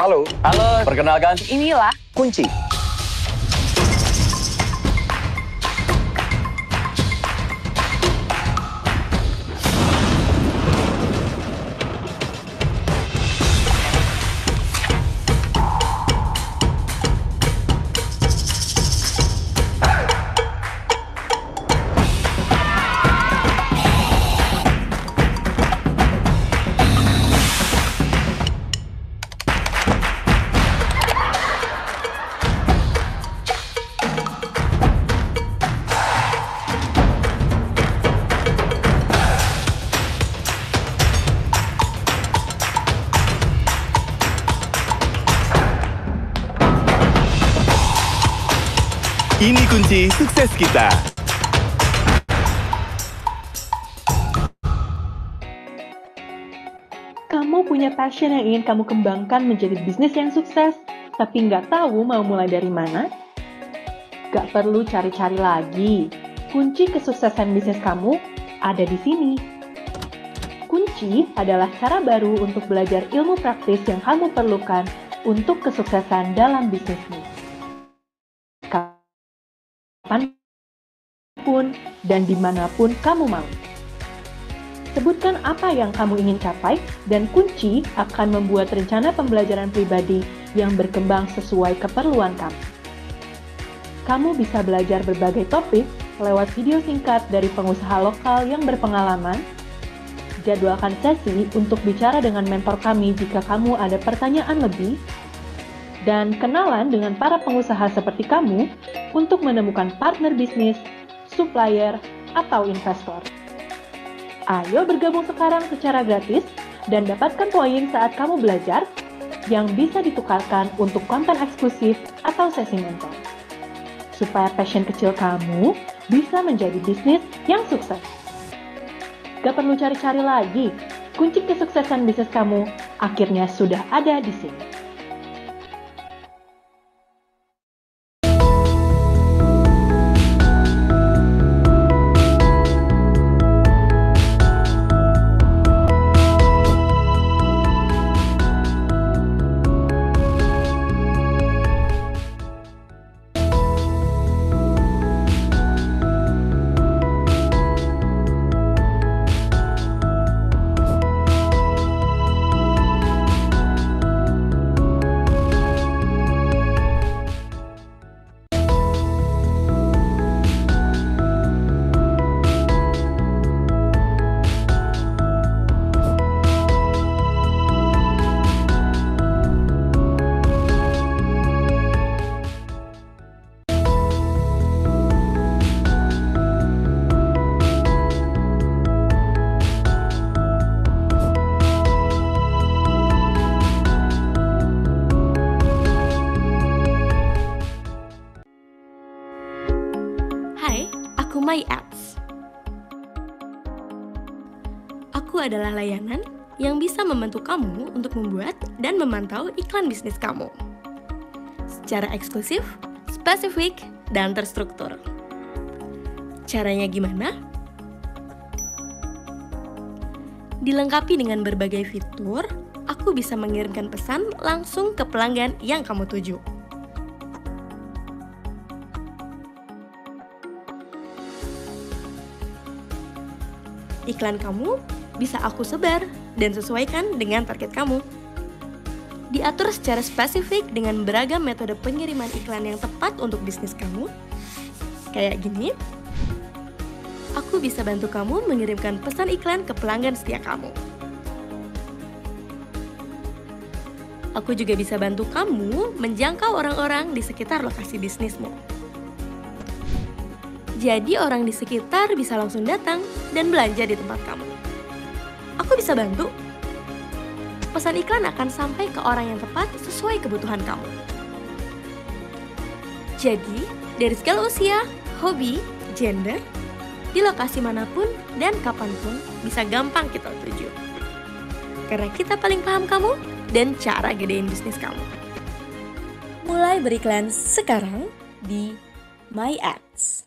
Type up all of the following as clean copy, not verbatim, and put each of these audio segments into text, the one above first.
Halo, Halo, perkenalkan, Inilah Kunci. Ini kunci sukses kita. Kamu punya passion yang ingin kamu kembangkan menjadi bisnis yang sukses, tapi nggak tahu mau mulai dari mana? Nggak perlu cari-cari lagi. Kunci kesuksesan bisnis kamu ada di sini. Kunci adalah cara baru untuk belajar ilmu praktis yang kamu perlukan untuk kesuksesan dalam bisnismu. Kapanpun dan dimanapun kamu mau. Sebutkan apa yang kamu ingin capai, dan Kunci akan membuat rencana pembelajaran pribadi yang berkembang sesuai keperluan kamu. Kamu bisa belajar berbagai topik lewat video singkat dari pengusaha lokal yang berpengalaman. Jadwalkan sesi untuk bicara dengan mentor kami jika kamu ada pertanyaan lebih, dan kenalan dengan para pengusaha seperti kamu untuk menemukan partner bisnis, supplier, atau investor. Ayo bergabung sekarang secara gratis dan dapatkan poin saat kamu belajar yang bisa ditukarkan untuk konten eksklusif atau sesi mentor. Supaya passion kecil kamu bisa menjadi bisnis yang sukses. Gak perlu cari-cari lagi, kunci kesuksesan bisnis kamu akhirnya sudah ada di sini. Hai, aku My Ads. Aku adalah layanan yang bisa membantu kamu untuk membuat dan memantau iklan bisnis kamu secara eksklusif, spesifik, dan terstruktur. Caranya gimana? Dilengkapi dengan berbagai fitur, aku bisa mengirimkan pesan langsung ke pelanggan yang kamu tuju. Iklan kamu bisa aku sebar dan sesuaikan dengan target kamu. Diatur secara spesifik dengan beragam metode pengiriman iklan yang tepat untuk bisnis kamu. Kayak gini, aku bisa bantu kamu mengirimkan pesan iklan ke pelanggan setia kamu. Aku juga bisa bantu kamu menjangkau orang-orang di sekitar lokasi bisnismu. Jadi orang di sekitar bisa langsung datang dan belanja di tempat kamu. Aku bisa bantu. Pesan iklan akan sampai ke orang yang tepat sesuai kebutuhan kamu. Jadi, dari segala usia, hobi, gender, di lokasi manapun dan kapanpun bisa gampang kita tuju. Karena kita paling paham kamu dan cara gedein bisnis kamu. Mulai beriklan sekarang di My Ads.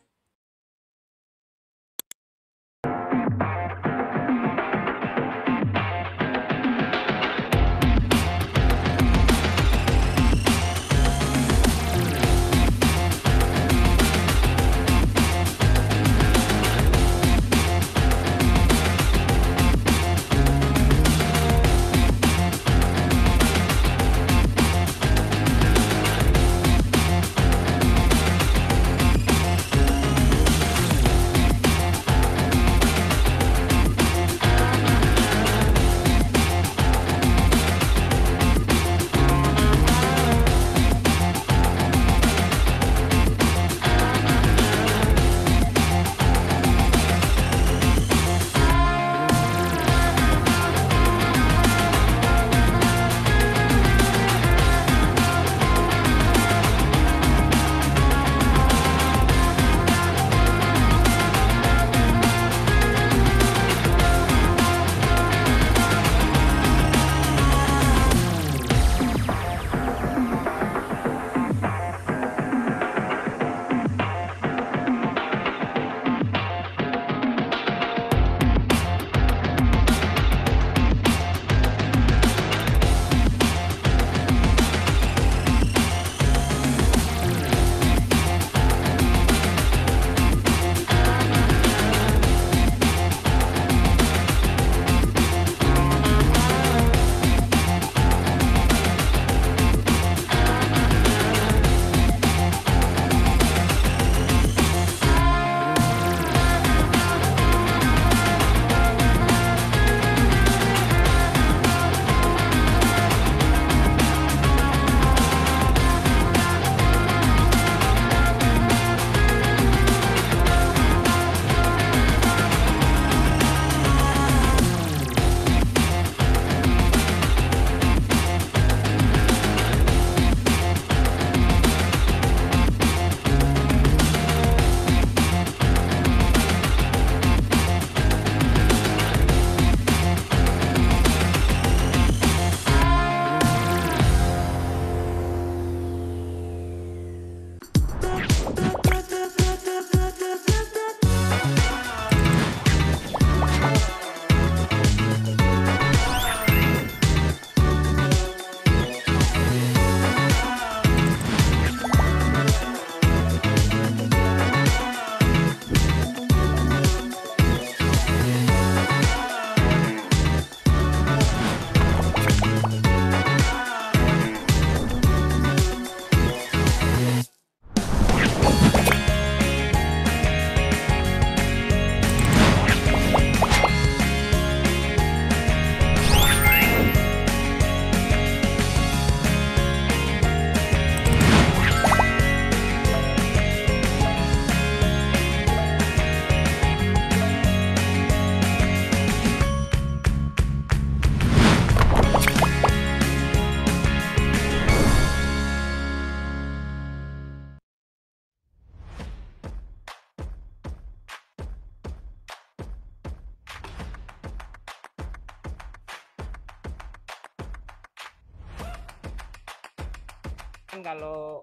Kan kalau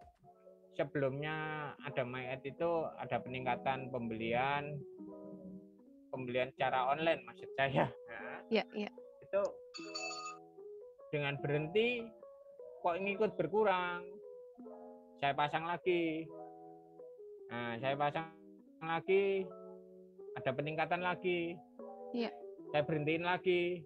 sebelumnya ada MyAd itu ada peningkatan pembelian secara online maksud saya. Nah, Iya, iya. itu dengan berhenti kok ngikut berkurang. Saya pasang lagi. Nah, saya pasang lagi, ada peningkatan lagi. Iya. Saya berhentiin lagi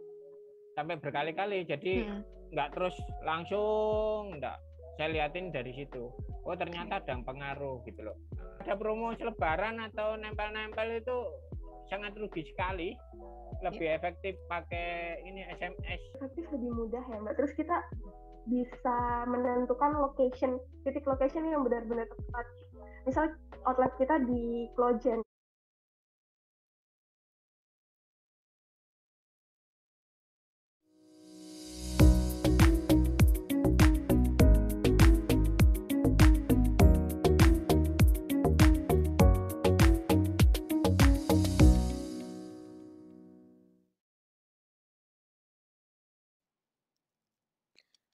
sampai berkali-kali. Jadi nggak terus langsung, nggak. Saya liatin dari situ. Oh ternyata ada pengaruh gitu loh. Ada promo selebaran atau nempel-nempel itu sangat rugi sekali. Lebih efektif pakai ini SMS. Tapi lebih mudah ya Mbak. Terus kita bisa menentukan titik location yang benar-benar tepat. Misal outlet kita di Klojen.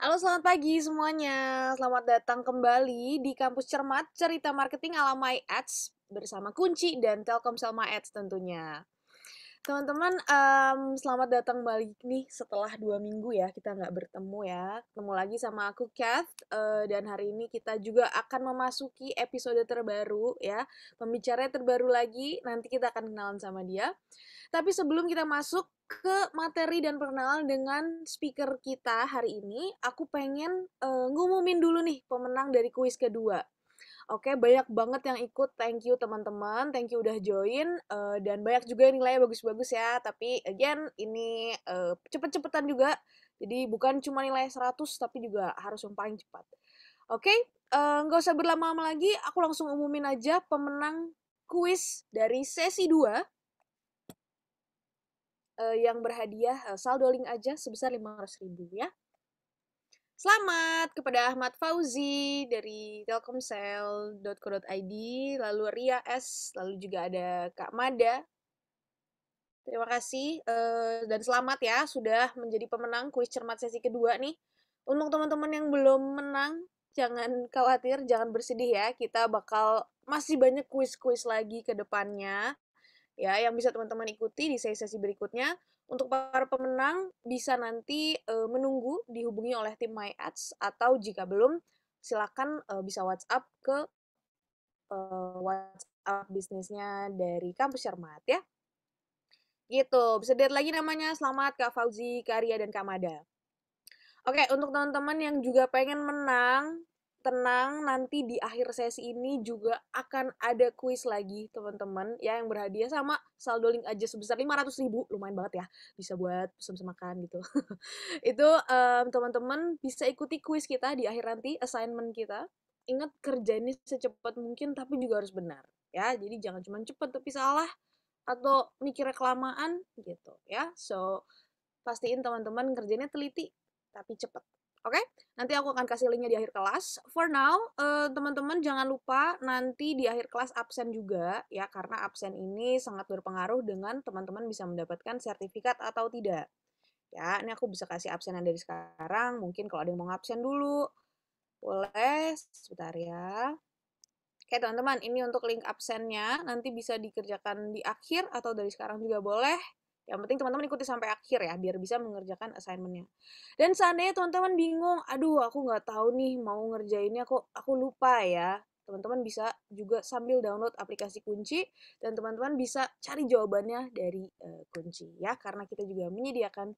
Halo, selamat pagi semuanya. Selamat datang kembali di Kampus Cermat, cerita marketing ala MyAds bersama Kunci dan Telkomsel MyAds tentunya. Teman-teman, selamat datang balik nih setelah 2 minggu ya kita nggak bertemu ya. Ketemu lagi sama aku, Kath, dan hari ini kita juga akan memasuki episode terbaru ya. Pembicara terbaru lagi, nanti kita akan kenalan sama dia. Tapi sebelum kita masuk ke materi dan perkenalan dengan speaker kita hari ini, aku pengen ngumumin dulu nih pemenang dari kuis kedua. Oke, banyak banget yang ikut. Thank you teman-teman, thank you udah join, dan banyak juga nilainya bagus-bagus ya. Tapi again, ini cepet-cepetan juga. Jadi bukan cuma nilai 100, tapi juga harus yang paling cepat. Oke, nggak usah berlama-lama lagi, aku langsung umumin aja pemenang kuis dari sesi 2. Yang berhadiah saldo link aja sebesar 500.000 ya. Selamat kepada Ahmad Fauzi dari telkomsel.co.id, lalu Ria S, lalu juga ada Kak Mada. Terima kasih dan selamat ya sudah menjadi pemenang kuis cermat sesi kedua nih. Untuk teman-teman yang belum menang, jangan khawatir, jangan bersedih ya. Kita bakal masih banyak kuis-kuis lagi ke depannya. Ya, yang bisa teman-teman ikuti di sesi-sesi berikutnya. Untuk para pemenang bisa nanti menunggu dihubungi oleh tim MyAds, atau jika belum silakan bisa WhatsApp ke WhatsApp bisnisnya dari Kampus Cermat ya. Gitu, bisa lihat lagi namanya. Selamat Kak Fauzi, Kak Ria, dan Kak Mada. Oke, untuk teman-teman yang juga pengen menang, tenang, nanti di akhir sesi ini juga akan ada kuis lagi teman-teman ya, yang berhadiah sama saldo link aja sebesar 500.000, lumayan banget ya, bisa buat pesen makan gitu. Itu teman-teman bisa ikuti kuis kita di akhir nanti, assignment kita. Ingat, kerjainnya secepat mungkin tapi juga harus benar ya, jadi jangan cuma cepet tapi salah atau mikirnya kelamaan gitu ya. So pastiin teman-teman kerjanya teliti tapi cepet. Oke, nanti aku akan kasih linknya di akhir kelas. For now, teman-teman jangan lupa nanti di akhir kelas absen juga ya, karena absen ini sangat berpengaruh dengan teman-teman bisa mendapatkan sertifikat atau tidak. Ya, ini aku bisa kasih absenan dari sekarang. Mungkin kalau ada yang mau ngabsen dulu, boleh. Sebentar ya. Oke teman-teman, ini untuk link absennya. Nanti bisa dikerjakan di akhir atau dari sekarang juga boleh. Yang penting teman-teman ikuti sampai akhir ya, biar bisa mengerjakan assignment-nya. Dan seandainya teman-teman bingung, aduh aku nggak tahu nih mau ngerjainnya kok aku lupa ya. Teman-teman bisa juga sambil download aplikasi Kunci, dan teman-teman bisa cari jawabannya dari Kunci ya, karena kita juga menyediakan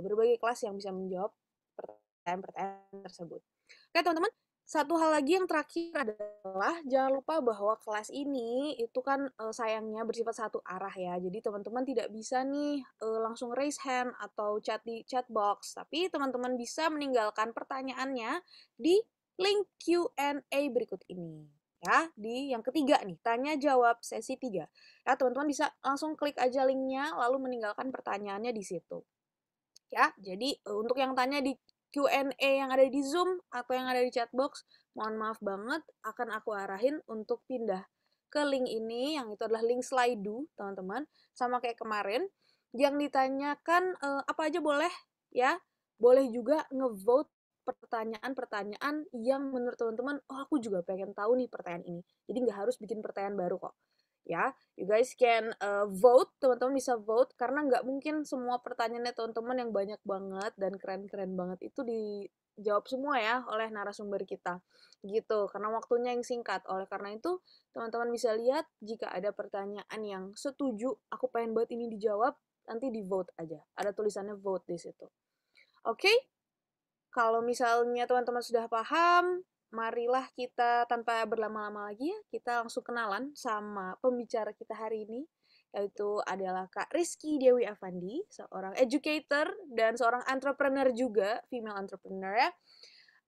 berbagai kelas yang bisa menjawab pertanyaan-pertanyaan tersebut. Oke teman-teman, satu hal lagi yang terakhir adalah jangan lupa bahwa kelas ini itu kan sayangnya bersifat satu arah ya. Jadi teman-teman tidak bisa nih langsung raise hand atau chat di chat box, tapi teman-teman bisa meninggalkan pertanyaannya di link Q&A berikut ini. Ya, di yang ketiga nih, tanya jawab sesi 3. Ya, teman-teman bisa langsung klik aja linknya lalu meninggalkan pertanyaannya di situ. Ya, jadi untuk yang tanya di Q&A yang ada di Zoom atau yang ada di chatbox, mohon maaf banget, akan aku arahin untuk pindah ke link ini, yang itu adalah link Slido, teman-teman. Sama kayak kemarin, yang ditanyakan apa aja boleh, ya. Boleh juga ngevote pertanyaan-pertanyaan yang menurut teman-teman, oh aku juga pengen tahu nih pertanyaan ini. Jadi nggak harus bikin pertanyaan baru kok. Ya, you guys can vote, teman-teman bisa vote, karena nggak mungkin semua pertanyaannya teman-teman yang banyak banget dan keren-keren banget itu dijawab semua ya oleh narasumber kita. Gitu, karena waktunya yang singkat. Oleh karena itu, teman-teman bisa lihat jika ada pertanyaan yang setuju, aku pengen banget ini dijawab, nanti di vote aja. Ada tulisannya vote di situ. Oke? Kalau misalnya teman-teman sudah paham, marilah kita tanpa berlama-lama lagi ya, kita langsung kenalan sama pembicara kita hari ini, yaitu adalah Kak Rizky Dewi Afandi, seorang educator dan seorang entrepreneur juga, female entrepreneur ya.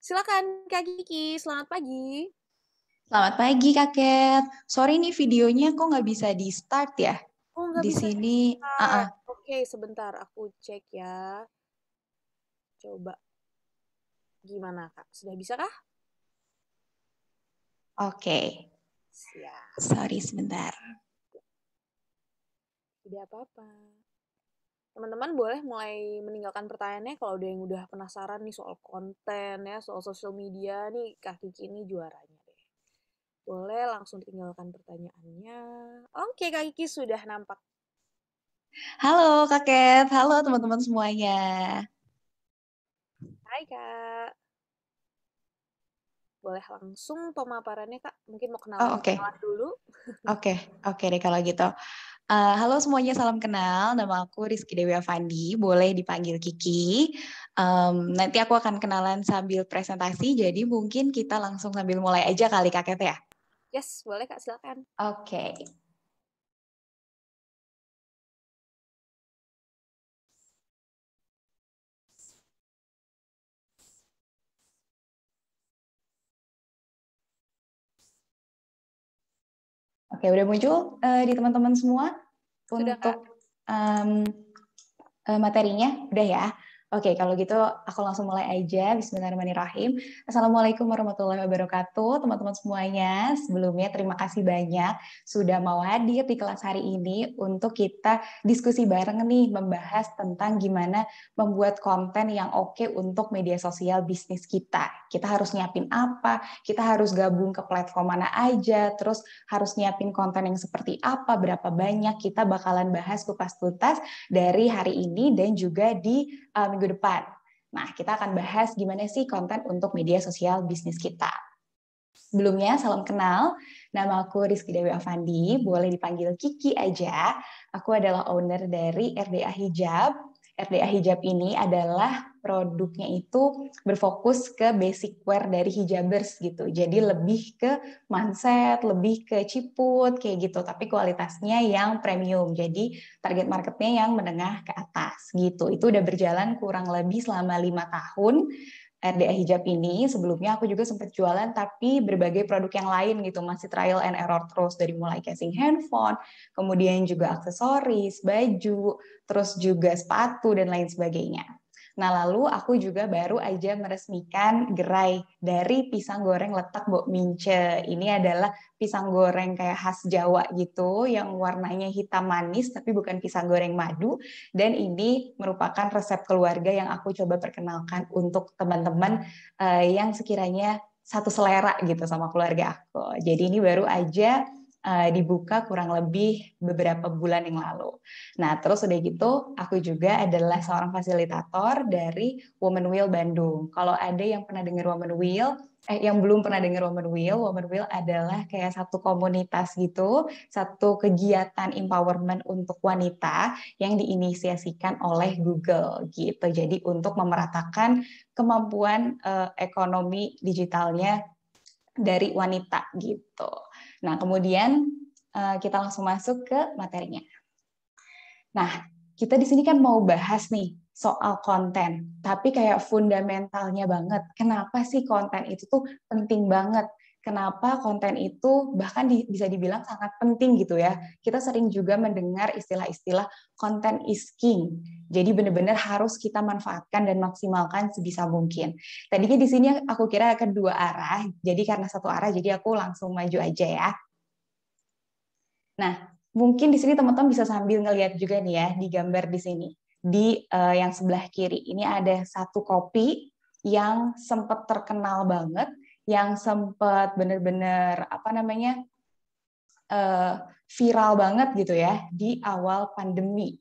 Silakan Kak Kiki, selamat pagi. Selamat pagi Kak Ket. Sorry nih videonya kok nggak bisa di start ya? Oh, nggak Di bisa sini. di-start. Oke, sebentar aku cek ya. Coba. Gimana Kak? Sudah bisa kah? Oke. Siap. Sorry sebentar. Tidak apa-apa. Teman-teman boleh mulai meninggalkan pertanyaannya kalau ada yang udah penasaran nih soal konten ya, soal social media nih, Kak Kiki ini juaranya deh. Boleh langsung tinggalkan pertanyaannya. Oke, Kak Kiki sudah nampak. Halo Kak Ket, halo teman-teman semuanya. Hai Kak. Boleh langsung pemaparannya Kak. Mungkin mau kenalan dulu. Oke deh kalau gitu. Halo semuanya, salam kenal. Nama aku Rizky Dewi Afandi, boleh dipanggil Kiki. Nanti aku akan kenalan sambil presentasi, jadi mungkin kita langsung sambil mulai aja kali Kak Ket ya? Yes, boleh Kak, silakan. Oke. Oke, udah muncul di teman-teman semua Sudah, untuk materinya? Udah ya? Oke, kalau gitu aku langsung mulai aja. Bismillahirrahmanirrahim. Assalamualaikum warahmatullahi wabarakatuh, teman-teman semuanya. Sebelumnya terima kasih banyak sudah mau hadir di kelas hari ini untuk kita diskusi bareng nih, membahas tentang gimana membuat konten yang oke untuk media sosial bisnis kita. Kita harus nyiapin apa, kita harus gabung ke platform mana aja, terus harus nyiapin konten yang seperti apa, berapa banyak. Kita bakalan bahas kupas tuntas dari hari ini dan juga di minggu depan. Nah, kita akan bahas gimana sih konten untuk media sosial bisnis kita. Sebelumnya, salam kenal. Nama aku Rizky Dewi Afandi, boleh dipanggil Kiki aja. Aku adalah owner dari RDA Hijab. RDA Hijab ini adalah produknya itu berfokus ke basic wear dari hijabers gitu. Jadi lebih ke manset, lebih ke ciput kayak gitu, tapi kualitasnya yang premium. Jadi target marketnya yang menengah ke atas gitu. Itu udah berjalan kurang lebih selama 5 tahun. RDA Hijab ini sebelumnya aku juga sempat jualan tapi berbagai produk yang lain gitu, masih trial and error terus, dari mulai casing handphone, kemudian juga aksesoris, baju, terus juga sepatu dan lain sebagainya. Nah, lalu aku juga baru aja meresmikan gerai dari pisang goreng letak Mbok Mince. Ini adalah pisang goreng kayak khas Jawa gitu, yang warnanya hitam manis tapi bukan pisang goreng madu. Dan ini merupakan resep keluarga yang aku coba perkenalkan untuk teman-teman yang sekiranya satu selera gitu sama keluarga aku. Jadi ini baru aja dibuka kurang lebih beberapa bulan yang lalu. Nah, terus udah gitu, aku juga adalah seorang fasilitator dari Women Wheel Bandung. Kalau ada yang pernah dengar Women Wheel, yang belum pernah dengar Women Wheel adalah kayak satu komunitas gitu, satu kegiatan empowerment untuk wanita yang diinisiasikan oleh Google gitu. Jadi untuk memeratakan kemampuan ekonomi digitalnya dari wanita gitu. Nah, kemudian kita langsung masuk ke materinya. Nah, kita di sini kan mau bahas nih soal konten, tapi kayak fundamentalnya banget. Kenapa sih konten itu tuh penting banget? Kenapa konten itu bahkan bisa dibilang sangat penting gitu ya. Kita sering juga mendengar istilah-istilah content is king. Jadi benar-benar harus kita manfaatkan dan maksimalkan sebisa mungkin. Tadinya di sini aku kira akan dua arah, jadi karena satu arah jadi aku langsung maju aja ya. Nah, mungkin di sini teman-teman bisa sambil ngelihat juga nih ya di gambar di sini. Di yang sebelah kiri ini ada satu kopi yang sempat terkenal banget, yang sempat bener-bener viral banget gitu ya di awal pandemi.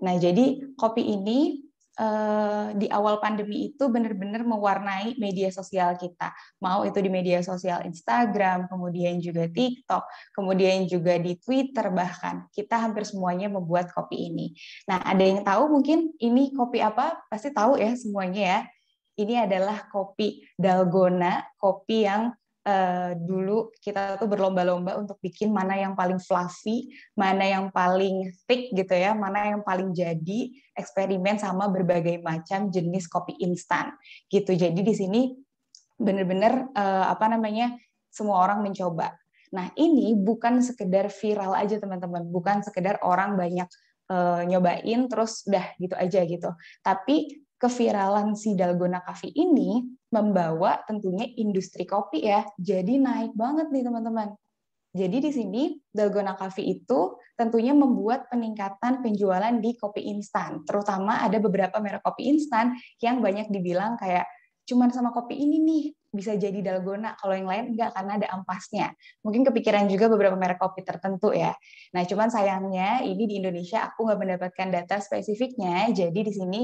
Nah, jadi kopi ini di awal pandemi itu benar-benar mewarnai media sosial kita. Mau itu di media sosial Instagram, kemudian juga TikTok, kemudian juga di Twitter bahkan. Kita hampir semuanya membuat kopi ini. Nah, ada yang tahu mungkin ini kopi apa? Pasti tahu ya semuanya ya. Ini adalah kopi Dalgona, kopi yang dulu kita tuh berlomba-lomba untuk bikin mana yang paling fluffy, mana yang paling thick gitu ya, mana yang paling jadi, eksperimen sama berbagai macam jenis kopi instan gitu. Jadi di sini benar-benar semua orang mencoba. Nah, ini bukan sekedar viral aja teman-teman, bukan sekedar orang banyak nyobain terus udah gitu aja gitu. Tapi keviralan si Dalgona Coffee ini membawa tentunya industri kopi ya, jadi naik banget nih teman-teman. Jadi di sini Dalgona Coffee itu tentunya membuat peningkatan penjualan di kopi instan, terutama ada beberapa merek kopi instan yang banyak dibilang kayak cuman sama kopi ini nih bisa jadi Dalgona, kalau yang lain enggak karena ada ampasnya. Mungkin kepikiran juga beberapa merek kopi tertentu ya. Nah, cuman sayangnya ini di Indonesia aku nggak mendapatkan data spesifiknya, jadi di sini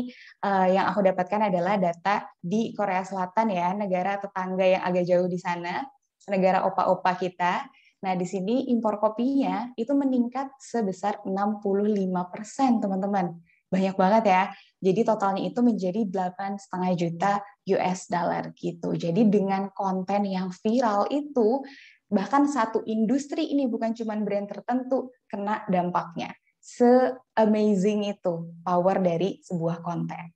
yang aku dapatkan adalah data di Korea Selatan ya, negara tetangga yang agak jauh di sana, negara opa-opa kita. Nah, di sini impor kopinya itu meningkat sebesar 65%, teman-teman. Banyak banget ya. Jadi totalnya itu menjadi 8,5 juta US dollar gitu. Jadi dengan konten yang viral itu, bahkan satu industri ini bukan cuma brand tertentu kena dampaknya. Se-amazing itu power dari sebuah konten.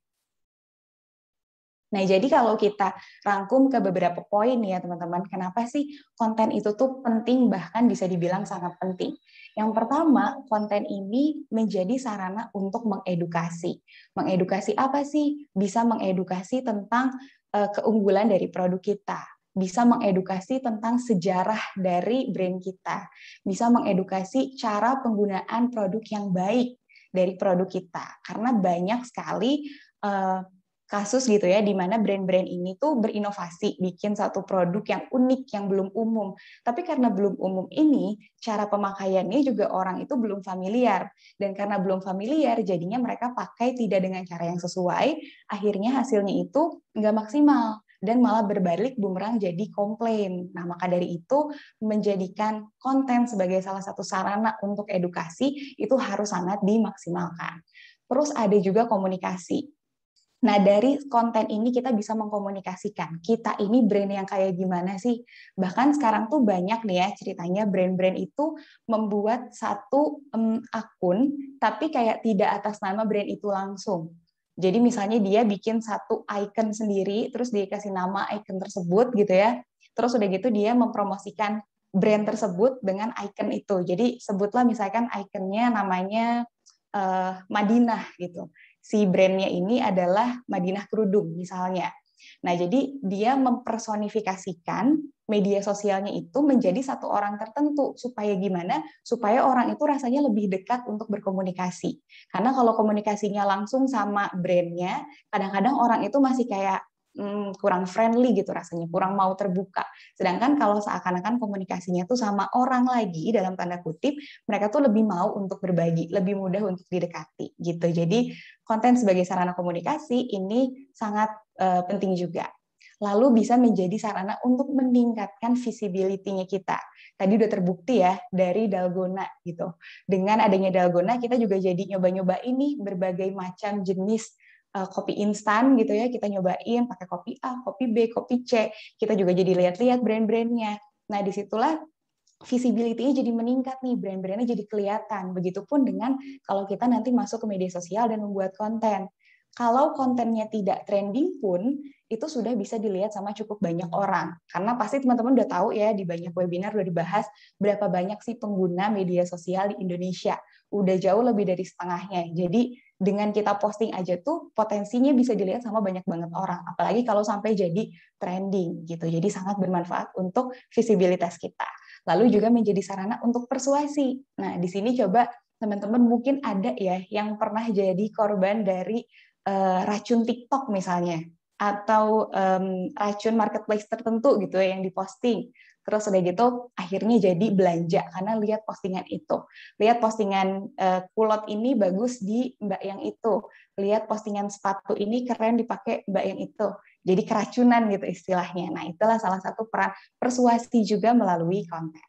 Nah, jadi kalau kita rangkum ke beberapa poin ya teman-teman, kenapa sih konten itu tuh penting, bahkan bisa dibilang sangat penting. Yang pertama, konten ini menjadi sarana untuk mengedukasi. Mengedukasi apa sih? Bisa mengedukasi tentang keunggulan dari produk kita, bisa mengedukasi tentang sejarah dari brand kita, bisa mengedukasi cara penggunaan produk yang baik dari produk kita. Karena banyak sekali kasus gitu ya, di mana brand-brand ini tuh berinovasi, bikin satu produk yang unik, yang belum umum. Tapi karena belum umum ini, cara pemakaiannya juga orang itu belum familiar. Dan karena belum familiar, jadinya mereka pakai tidak dengan cara yang sesuai, akhirnya hasilnya itu nggak maksimal. Dan malah berbalik bumerang jadi komplain. Nah, maka dari itu, menjadikan konten sebagai salah satu sarana untuk edukasi, itu harus sangat dimaksimalkan. Terus ada juga komunikasi. Nah, dari konten ini kita bisa mengkomunikasikan, kita ini brand yang kayak gimana sih? Bahkan sekarang tuh banyak nih ya ceritanya brand-brand itu membuat satu akun, tapi kayak tidak atas nama brand itu langsung. Jadi misalnya dia bikin satu icon sendiri, terus dia kasih nama icon tersebut gitu ya. Terus udah gitu dia mempromosikan brand tersebut dengan icon itu. Jadi sebutlah misalkan iconnya namanya Madinah gitu. Si brandnya ini adalah Madinah Kerudung misalnya. Nah, jadi dia mempersonifikasikan media sosialnya itu menjadi satu orang tertentu. Supaya gimana? Supaya orang itu rasanya lebih dekat untuk berkomunikasi. Karena kalau komunikasinya langsung sama brandnya, kadang-kadang orang itu masih kayak kurang friendly gitu rasanya, kurang mau terbuka. Sedangkan kalau seakan-akan komunikasinya tuh sama orang lagi, dalam tanda kutip, mereka tuh lebih mau untuk berbagi, lebih mudah untuk didekati gitu. Jadi konten sebagai sarana komunikasi ini sangat penting juga. Lalu bisa menjadi sarana untuk meningkatkan visibility-nya kita. Tadi udah terbukti ya dari Dalgona gitu. Dengan adanya Dalgona kita juga jadi nyoba-nyoba ini berbagai macam jenis kopi instan gitu ya, kita nyobain pakai kopi A, kopi B, kopi C, kita juga jadi lihat-lihat brand-brandnya. Nah, disitulah visibility-nya jadi meningkat nih, brand-brandnya jadi kelihatan. Begitupun dengan kalau kita nanti masuk ke media sosial dan membuat konten. Kalau kontennya tidak trending pun, itu sudah bisa dilihat sama cukup banyak orang. Karena pasti teman-teman udah tahu ya, di banyak webinar udah dibahas berapa banyak sih pengguna media sosial di Indonesia. Udah jauh lebih dari setengahnya. Jadi dengan kita posting aja tuh potensinya bisa dilihat sama banyak banget orang. Apalagi kalau sampai jadi trending gitu. Jadi sangat bermanfaat untuk visibilitas kita. Lalu juga menjadi sarana untuk persuasi. Nah, di sini coba teman-teman mungkin ada ya yang pernah jadi korban dari racun TikTok misalnya. atau racun marketplace tertentu gitu ya yang diposting. Terus udah gitu akhirnya jadi belanja karena lihat postingan itu. Lihat postingan kulot ini bagus di Mbak yang itu. Lihat postingan sepatu ini keren dipakai Mbak yang itu. Jadi keracunan gitu istilahnya. Nah, itulah salah satu peran persuasi juga melalui konten.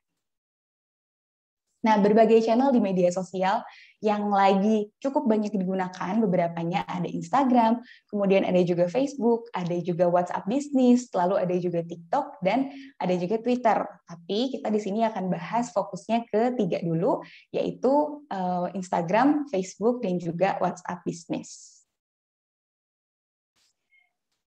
Nah, berbagai channel di media sosial yang lagi cukup banyak digunakan, beberapanya ada Instagram, kemudian ada juga Facebook, ada juga WhatsApp Business, lalu ada juga TikTok, dan ada juga Twitter. Tapi kita di sini akan bahas fokusnya ke 3 dulu, yaitu Instagram, Facebook, dan juga WhatsApp Business.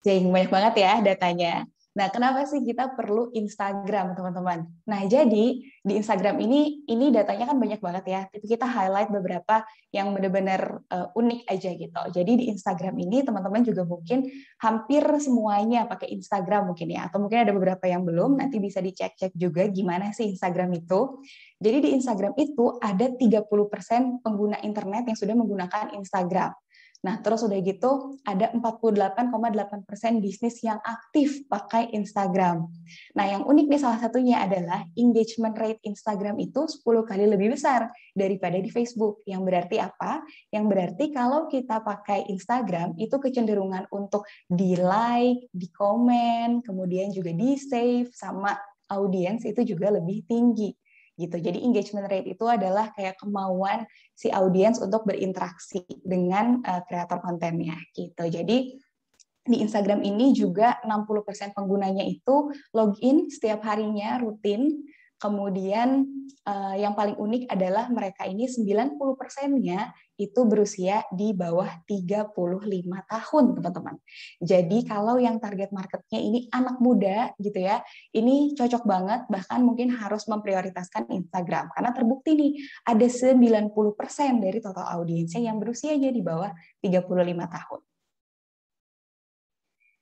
Jadi banyak banget ya datanya. Nah, kenapa sih kita perlu Instagram, teman-teman? Nah, jadi di Instagram ini datanya kan banyak banget ya. Tapi kita highlight beberapa yang benar-benar unik aja gitu. Jadi di Instagram ini teman-teman juga mungkin hampir semuanya pakai Instagram mungkin ya. Atau mungkin ada beberapa yang belum, nanti bisa dicek-cek juga gimana sih Instagram itu. Jadi di Instagram itu ada 30% pengguna internet yang sudah menggunakan Instagram. Nah, terus udah gitu ada 48,8% bisnis yang aktif pakai Instagram. Nah, yang unik nih salah satunya adalah engagement rate Instagram itu 10 kali lebih besar daripada di Facebook. Yang berarti apa? Yang berarti kalau kita pakai Instagram itu kecenderungan untuk di-like, di-komen, kemudian juga di-save sama audiens itu juga lebih tinggi. Gitu. Jadi engagement rate itu adalah kayak kemauan si audiens untuk berinteraksi dengan kreator kontennya gitu. Jadi di Instagram ini juga 60% penggunanya itu login setiap harinya rutin. Kemudian yang paling unik adalah mereka ini 90%-nya itu berusia di bawah 35 tahun, teman-teman. Jadi kalau yang target marketnya ini anak muda gitu ya, ini cocok banget, bahkan mungkin harus memprioritaskan Instagram. Karena terbukti nih, ada 90% dari total audiensnya yang berusianya di bawah 35 tahun.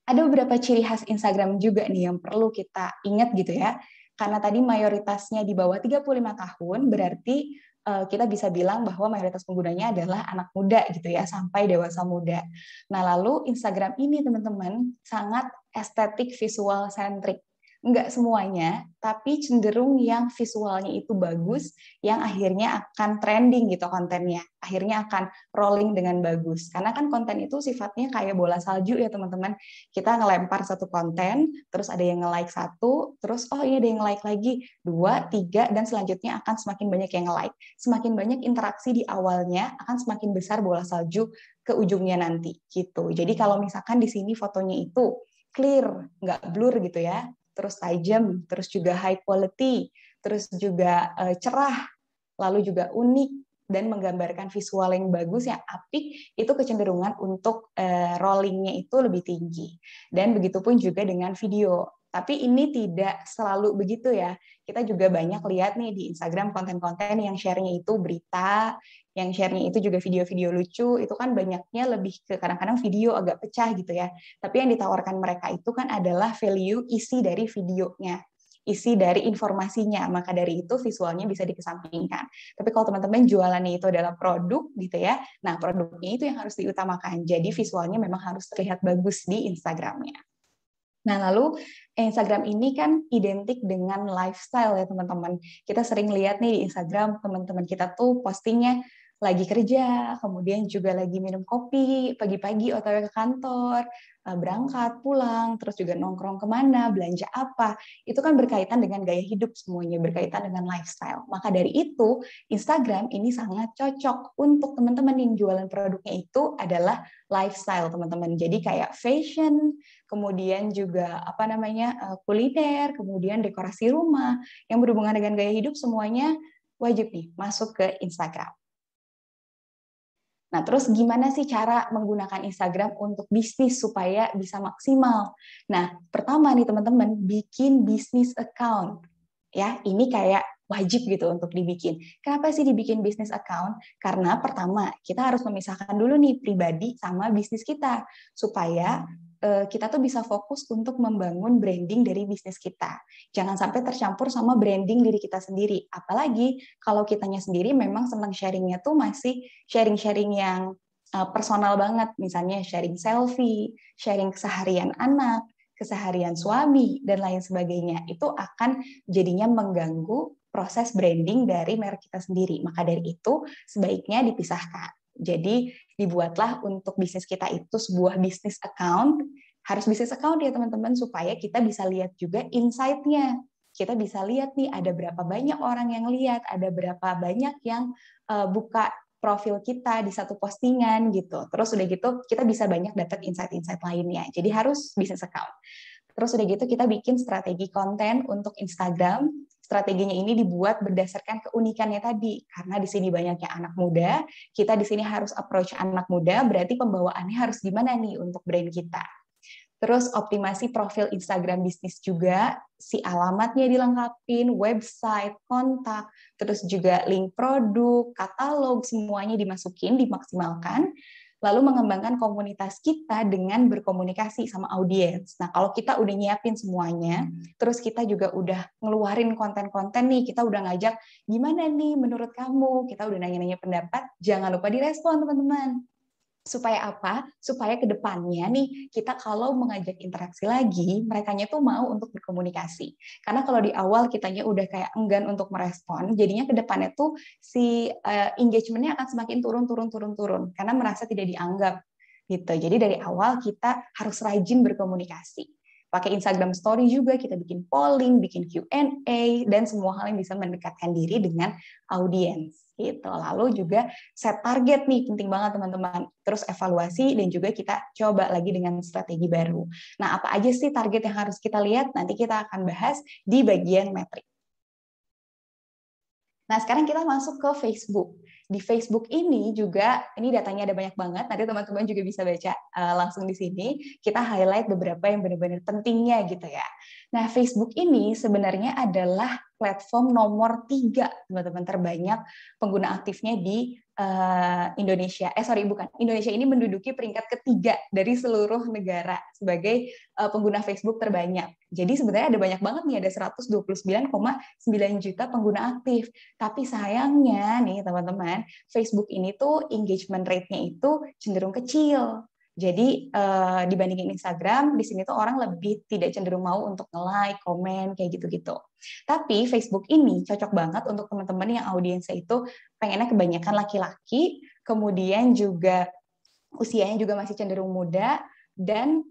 Ada beberapa ciri khas Instagram juga nih yang perlu kita ingat gitu ya. Karena tadi mayoritasnya di bawah 35 tahun, berarti kita bisa bilang bahwa mayoritas penggunanya adalah anak muda gitu ya, sampai dewasa muda. Nah, lalu Instagram ini teman-teman sangat estetik visual centric. Enggak semuanya, tapi cenderung yang visualnya itu bagus, yang akhirnya akan trending gitu kontennya. Akhirnya akan rolling dengan bagus. Karena kan konten itu sifatnya kayak bola salju ya teman-teman. Kita ngelempar satu konten, terus ada yang nge-like 1, terus oh iya ada yang nge-like lagi 2, 3, dan selanjutnya akan semakin banyak yang nge-like. Semakin banyak interaksi di awalnya, akan semakin besar bola salju ke ujungnya nanti gitu. Jadi kalau misalkan di sini fotonya itu clear, nggak blur gitu ya, terus tajam, terus juga high quality, terus juga cerah, lalu juga unik, dan menggambarkan visual yang bagus, yang apik, itu kecenderungan untuk rollingnya itu lebih tinggi. Dan begitupun juga dengan video. Tapi ini tidak selalu begitu ya. Kita juga banyak lihat nih di Instagram konten-konten yang share-nya itu berita, yang share-nya itu juga video-video lucu, itu kan banyaknya lebih ke kadang-kadang video agak pecah gitu ya. Tapi yang ditawarkan mereka itu kan adalah value isi dari videonya, isi dari informasinya, maka dari itu visualnya bisa dikesampingkan. Tapi kalau teman-teman jualannya itu adalah produk gitu ya, nah produknya itu yang harus diutamakan. Jadi visualnya memang harus terlihat bagus di Instagramnya. Nah, lalu Instagram ini kan identik dengan lifestyle ya teman-teman. Kita sering lihat nih di Instagram teman-teman kita tuh postingnya lagi kerja, kemudian juga lagi minum kopi, pagi-pagi OTW ke kantor, berangkat, pulang, terus juga nongkrong kemana, belanja apa, itu kan berkaitan dengan gaya hidup semuanya, berkaitan dengan lifestyle. Maka dari itu, Instagram ini sangat cocok untuk teman-teman yang jualan produknya itu adalah lifestyle, teman-teman. Jadi kayak fashion, kemudian juga kuliner, kemudian dekorasi rumah, yang berhubungan dengan gaya hidup semuanya wajib nih masuk ke Instagram. Nah, terus gimana sih cara menggunakan Instagram untuk bisnis supaya bisa maksimal? Nah, pertama nih teman-teman, bikin bisnis account. Ya, ini kayak wajib gitu untuk dibikin. Kenapa sih dibikin bisnis account? Karena pertama, kita harus memisahkan dulu nih pribadi sama bisnis kita supaya kita tuh bisa fokus untuk membangun branding dari bisnis kita. Jangan sampai tercampur sama branding diri kita sendiri. Apalagi kalau kitanya sendiri memang senang sharingnya tuh masih sharing-sharing yang personal banget, misalnya sharing selfie, sharing keseharian anak, keseharian suami, dan lain sebagainya. Itu akan jadinya mengganggu proses branding dari merek kita sendiri. Maka dari itu, sebaiknya dipisahkan. Jadi, dibuatlah untuk bisnis kita itu sebuah bisnis account. Harus bisnis account ya teman-teman, supaya kita bisa lihat juga insight-nya. Kita bisa lihat nih, ada berapa banyak orang yang lihat, ada berapa banyak yang buka profil kita di satu postingan gitu. Terus udah gitu kita bisa banyak dapat insight-insight lainnya. Jadi harus business account. Terus udah gitu kita bikin strategi konten untuk Instagram. Strateginya ini dibuat berdasarkan keunikannya tadi. Karena di sini banyaknya anak muda, kita di sini harus approach anak muda, berarti pembawaannya harus gimana nih untuk brand kita. Terus optimasi profil Instagram bisnis juga, si alamatnya dilengkapin, website, kontak, terus juga link produk, katalog, semuanya dimasukin, dimaksimalkan, lalu mengembangkan komunitas kita dengan berkomunikasi sama audiens. Nah, kalau kita udah nyiapin semuanya, terus kita juga udah ngeluarin konten-konten nih, kita udah ngajak, gimana nih menurut kamu? Kita udah nanya-nanya pendapat, jangan lupa direspon teman-teman. Supaya apa? Supaya ke depannya nih kita kalau mengajak interaksi lagi, merekanya tuh mau untuk berkomunikasi. Karena kalau di awal kitanya udah kayak enggan untuk merespon, jadinya ke depannya tuh si engagement-nya akan semakin turun karena merasa tidak dianggap gitu. Jadi dari awal kita harus rajin berkomunikasi. Pakai Instagram Story juga, kita bikin polling, bikin Q&A, dan semua hal yang bisa mendekatkan diri dengan audiens. Gitu. Lalu juga set target nih, penting banget teman-teman. Terus evaluasi dan juga kita coba lagi dengan strategi baru. Nah, apa aja sih target yang harus kita lihat? Nanti kita akan bahas di bagian metrik. Nah, sekarang kita masuk ke Facebook. Di Facebook ini juga, ini datanya ada banyak banget, nanti teman-teman juga bisa baca langsung di sini. Kita highlight beberapa yang benar-benar pentingnya gitu ya. Nah, Facebook ini sebenarnya adalah platform nomor 3, teman-teman, terbanyak pengguna aktifnya di Indonesia. Indonesia ini menduduki peringkat ketiga dari seluruh negara sebagai pengguna Facebook terbanyak. Jadi sebenarnya ada banyak banget nih, ada 129,9 juta pengguna aktif. Tapi sayangnya nih teman-teman, Facebook ini tuh engagement rate-nya itu cenderung kecil. Jadi dibandingin Instagram, di sini tuh orang lebih tidak cenderung mau untuk nge-like, komen, kayak gitu-gitu. Tapi Facebook ini cocok banget untuk teman-teman yang audiensnya itu pengennya kebanyakan laki-laki, kemudian juga usianya juga masih cenderung muda, dan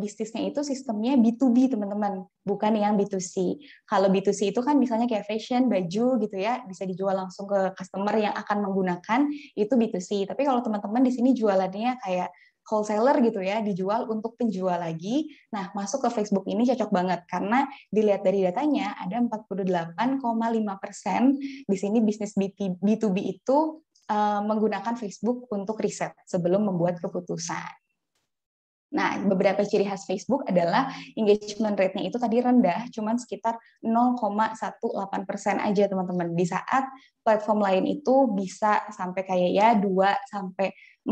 bisnisnya itu sistemnya B2B teman-teman, bukan yang B2C. Kalau B2C itu kan misalnya kayak fashion, baju gitu ya, bisa dijual langsung ke customer yang akan menggunakan, itu B2C. Tapi kalau teman-teman di sini jualannya kayak wholesaler gitu ya, dijual untuk penjual lagi. Nah, masuk ke Facebook ini cocok banget karena dilihat dari datanya ada 48,5% di sini bisnis B2B itu menggunakan Facebook untuk riset sebelum membuat keputusan. Nah, beberapa ciri khas Facebook adalah engagement rate-nya itu tadi rendah, cuman sekitar 0,18% aja teman-teman. Di saat platform lain itu bisa sampai kayak ya 2-4%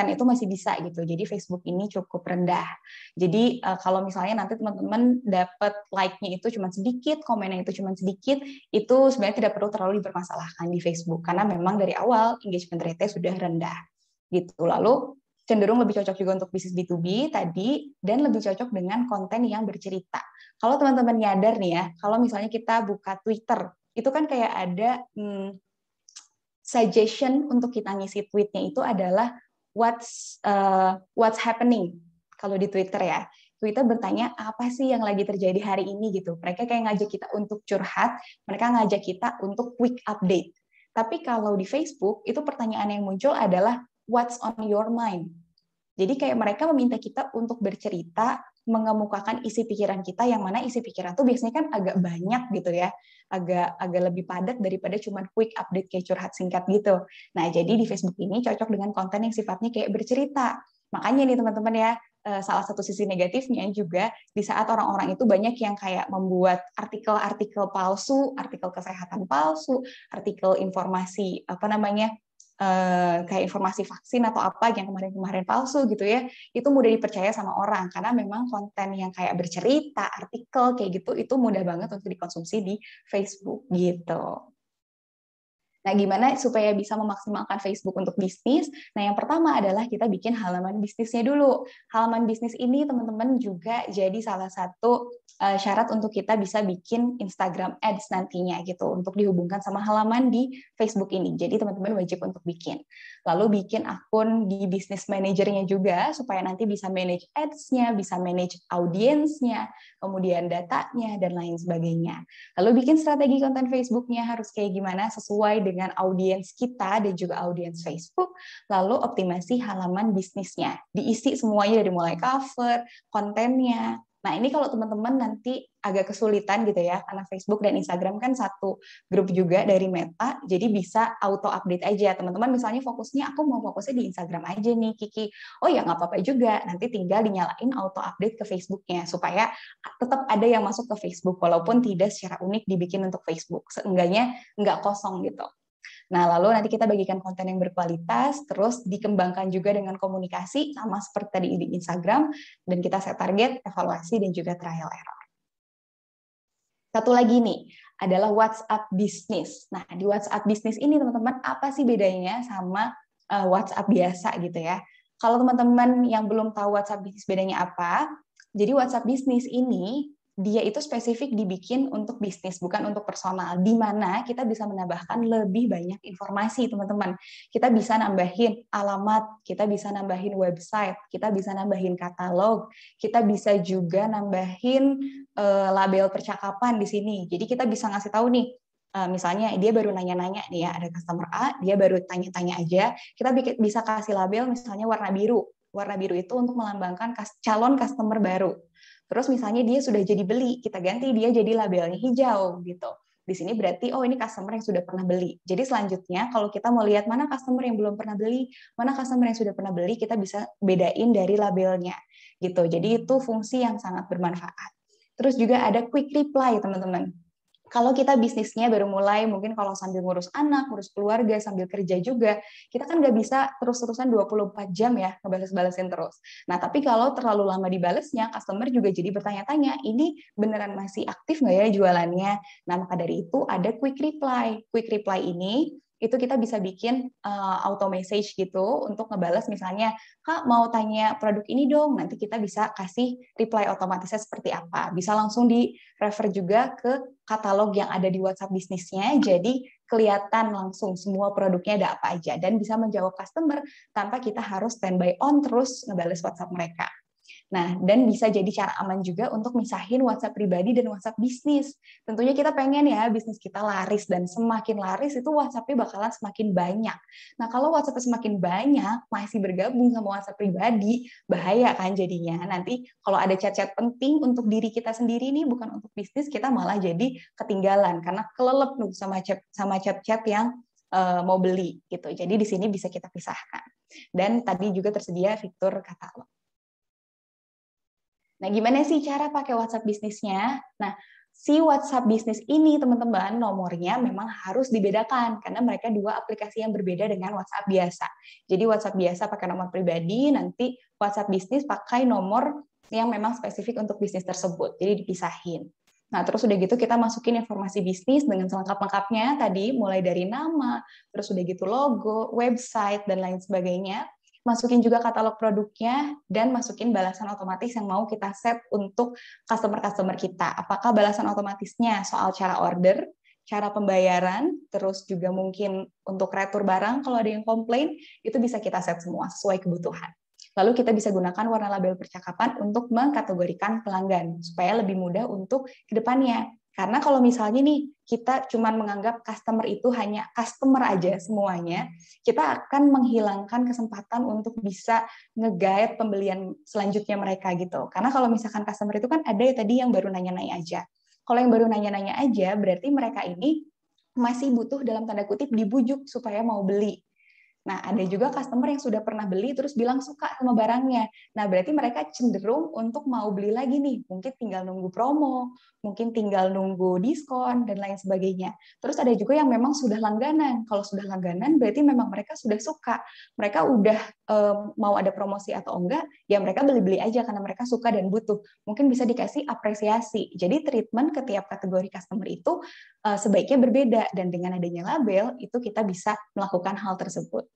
itu masih bisa gitu. Jadi Facebook ini cukup rendah. Jadi kalau misalnya nanti teman-teman dapat like-nya itu cuma sedikit, komennya itu cuma sedikit, itu sebenarnya tidak perlu terlalu dipermasalahkan di Facebook karena memang dari awal engagement rate-nya sudah rendah. Gitu. Lalu cenderung lebih cocok juga untuk bisnis B2B tadi, dan lebih cocok dengan konten yang bercerita. Kalau teman-teman nyadar nih ya, kalau misalnya kita buka Twitter, itu kan kayak ada suggestion untuk kita ngisi tweetnya itu adalah what's happening. Kalau di Twitter ya, Twitter bertanya apa sih yang lagi terjadi hari ini gitu. Mereka kayak ngajak kita untuk curhat, mereka ngajak kita untuk quick update. Tapi kalau di Facebook, itu pertanyaan yang muncul adalah what's on your mind? Jadi kayak mereka meminta kita untuk bercerita, mengemukakan isi pikiran kita, yang mana isi pikiran tuh biasanya kan agak banyak gitu ya, agak lebih padat daripada cuma quick update kayak curhat singkat gitu. Nah, jadi di Facebook ini cocok dengan konten yang sifatnya kayak bercerita. Makanya nih teman-teman ya, salah satu sisi negatifnya juga di saat orang-orang itu banyak yang kayak membuat artikel-artikel palsu, artikel kesehatan palsu, artikel informasi kayak informasi vaksin atau apa yang kemarin-kemarin palsu gitu ya, itu mudah dipercaya sama orang karena memang konten yang kayak bercerita, artikel kayak gitu itu mudah banget untuk dikonsumsi di Facebook gitu. Nah, gimana supaya bisa memaksimalkan Facebook untuk bisnis? Nah, yang pertama adalah kita bikin halaman bisnisnya dulu. Halaman bisnis ini teman-teman juga jadi salah satu syarat untuk kita bisa bikin Instagram Ads nantinya gitu, untuk dihubungkan sama halaman di Facebook ini. Jadi teman-teman wajib untuk bikin. Lalu bikin akun di Business Manager-nya juga, supaya nanti bisa manage ads-nya, bisa manage audiensnya, kemudian datanya, dan lain sebagainya. Lalu bikin strategi konten Facebook-nya harus kayak gimana, sesuai dengan audiens kita dan juga audiens Facebook. Lalu optimasi halaman bisnisnya. Diisi semuanya dari mulai cover, kontennya. Nah, ini kalau teman-teman nanti agak kesulitan gitu ya, karena Facebook dan Instagram kan satu grup juga dari Meta, jadi bisa auto-update aja. Teman-teman misalnya fokusnya, aku mau fokusnya di Instagram aja nih, Kiki. Oh ya, nggak apa-apa juga, nanti tinggal dinyalain auto-update ke Facebooknya, supaya tetap ada yang masuk ke Facebook, walaupun tidak secara unik dibikin untuk Facebook. Seenggaknya nggak kosong gitu. Nah, lalu nanti kita bagikan konten yang berkualitas, terus dikembangkan juga dengan komunikasi, sama seperti tadi di Instagram, dan kita set target, evaluasi, dan juga trial error. Satu lagi nih, adalah WhatsApp Business. Nah, di WhatsApp Business ini, teman-teman, apa sih bedanya sama WhatsApp biasa gitu ya? Kalau teman-teman yang belum tahu WhatsApp Business bedanya apa, jadi WhatsApp Business ini, dia itu spesifik dibikin untuk bisnis, bukan untuk personal, di mana kita bisa menambahkan lebih banyak informasi, teman-teman. Kita bisa nambahin alamat, kita bisa nambahin website, kita bisa nambahin katalog, kita bisa juga nambahin label percakapan di sini. Jadi kita bisa ngasih tahu nih, misalnya dia baru nanya-nanya nih ya, ada customer A, dia baru tanya-tanya aja, kita bisa kasih label misalnya warna biru. Warna biru itu untuk melambangkan calon customer baru. Terus misalnya dia sudah jadi beli, kita ganti dia jadi labelnya hijau gitu. Di sini berarti, oh ini customer yang sudah pernah beli. Jadi selanjutnya kalau kita mau lihat mana customer yang belum pernah beli, mana customer yang sudah pernah beli, kita bisa bedain dari labelnya gitu. Jadi itu fungsi yang sangat bermanfaat. Terus juga ada quick reply, teman-teman. Kalau kita bisnisnya baru mulai, mungkin kalau sambil ngurus anak, ngurus keluarga, sambil kerja juga, kita kan nggak bisa terus-terusan 24 jam ya, ngebales-balesin terus. Nah, tapi kalau terlalu lama dibalesnya, customer juga jadi bertanya-tanya, ini beneran masih aktif nggak ya jualannya? Nah, maka dari itu ada quick reply. Quick reply ini, itu kita bisa bikin auto message gitu untuk ngebalas misalnya, Kak mau tanya produk ini dong, nanti kita bisa kasih reply otomatisnya seperti apa. Bisa langsung di-refer juga ke katalog yang ada di WhatsApp bisnisnya, jadi kelihatan langsung semua produknya ada apa aja, dan bisa menjawab customer tanpa kita harus standby on terus ngebales WhatsApp mereka. Nah, dan bisa jadi cara aman juga untuk misahin WhatsApp pribadi dan WhatsApp bisnis. Tentunya kita pengen ya bisnis kita laris, dan semakin laris itu WhatsApp-nya bakalan semakin banyak. Nah, kalau WhatsApp semakin banyak, masih bergabung sama WhatsApp pribadi, bahaya kan jadinya. Nanti kalau ada chat-chat penting untuk diri kita sendiri nih, bukan untuk bisnis, kita malah jadi ketinggalan karena kelelep nih sama chat-chat yang mau beli gitu. Jadi di sini bisa kita pisahkan. Dan tadi juga tersedia fitur katalog. Nah, gimana sih cara pakai WhatsApp bisnisnya? Nah, si WhatsApp bisnis ini, teman-teman, nomornya memang harus dibedakan, karena mereka dua aplikasi yang berbeda dengan WhatsApp biasa. Jadi WhatsApp biasa pakai nomor pribadi, nanti WhatsApp bisnis pakai nomor yang memang spesifik untuk bisnis tersebut, jadi dipisahin. Nah, terus udah gitu kita masukin informasi bisnis dengan selengkap-lengkapnya, tadi mulai dari nama, terus udah gitu logo, website, dan lain sebagainya. Masukin juga katalog produknya, dan masukin balasan otomatis yang mau kita set untuk customer-customer kita. Apakah balasan otomatisnya soal cara order, cara pembayaran, terus juga mungkin untuk retur barang kalau ada yang komplain, itu bisa kita set semua sesuai kebutuhan. Lalu kita bisa gunakan warna label percakapan untuk mengkategorikan pelanggan, supaya lebih mudah untuk kedepannya. Karena kalau misalnya nih, kita cuma menganggap customer itu hanya customer aja semuanya, kita akan menghilangkan kesempatan untuk bisa nge-guide pembelian selanjutnya mereka gitu. Karena kalau misalkan customer itu kan ada ya tadi yang baru nanya-nanya aja. Kalau yang baru nanya-nanya aja, berarti mereka ini masih butuh dalam tanda kutip dibujuk supaya mau beli. Nah, ada juga customer yang sudah pernah beli terus bilang suka sama barangnya. Nah, berarti mereka cenderung untuk mau beli lagi nih. Mungkin tinggal nunggu promo, mungkin tinggal nunggu diskon, dan lain sebagainya. Terus ada juga yang memang sudah langganan. Kalau sudah langganan, berarti memang mereka sudah suka. Mereka udah mau ada promosi atau enggak, ya mereka beli-beli aja karena mereka suka dan butuh. Mungkin bisa dikasih apresiasi. Jadi treatment ke tiap kategori customer itu sebaiknya berbeda, dan dengan adanya label itu kita bisa melakukan hal tersebut.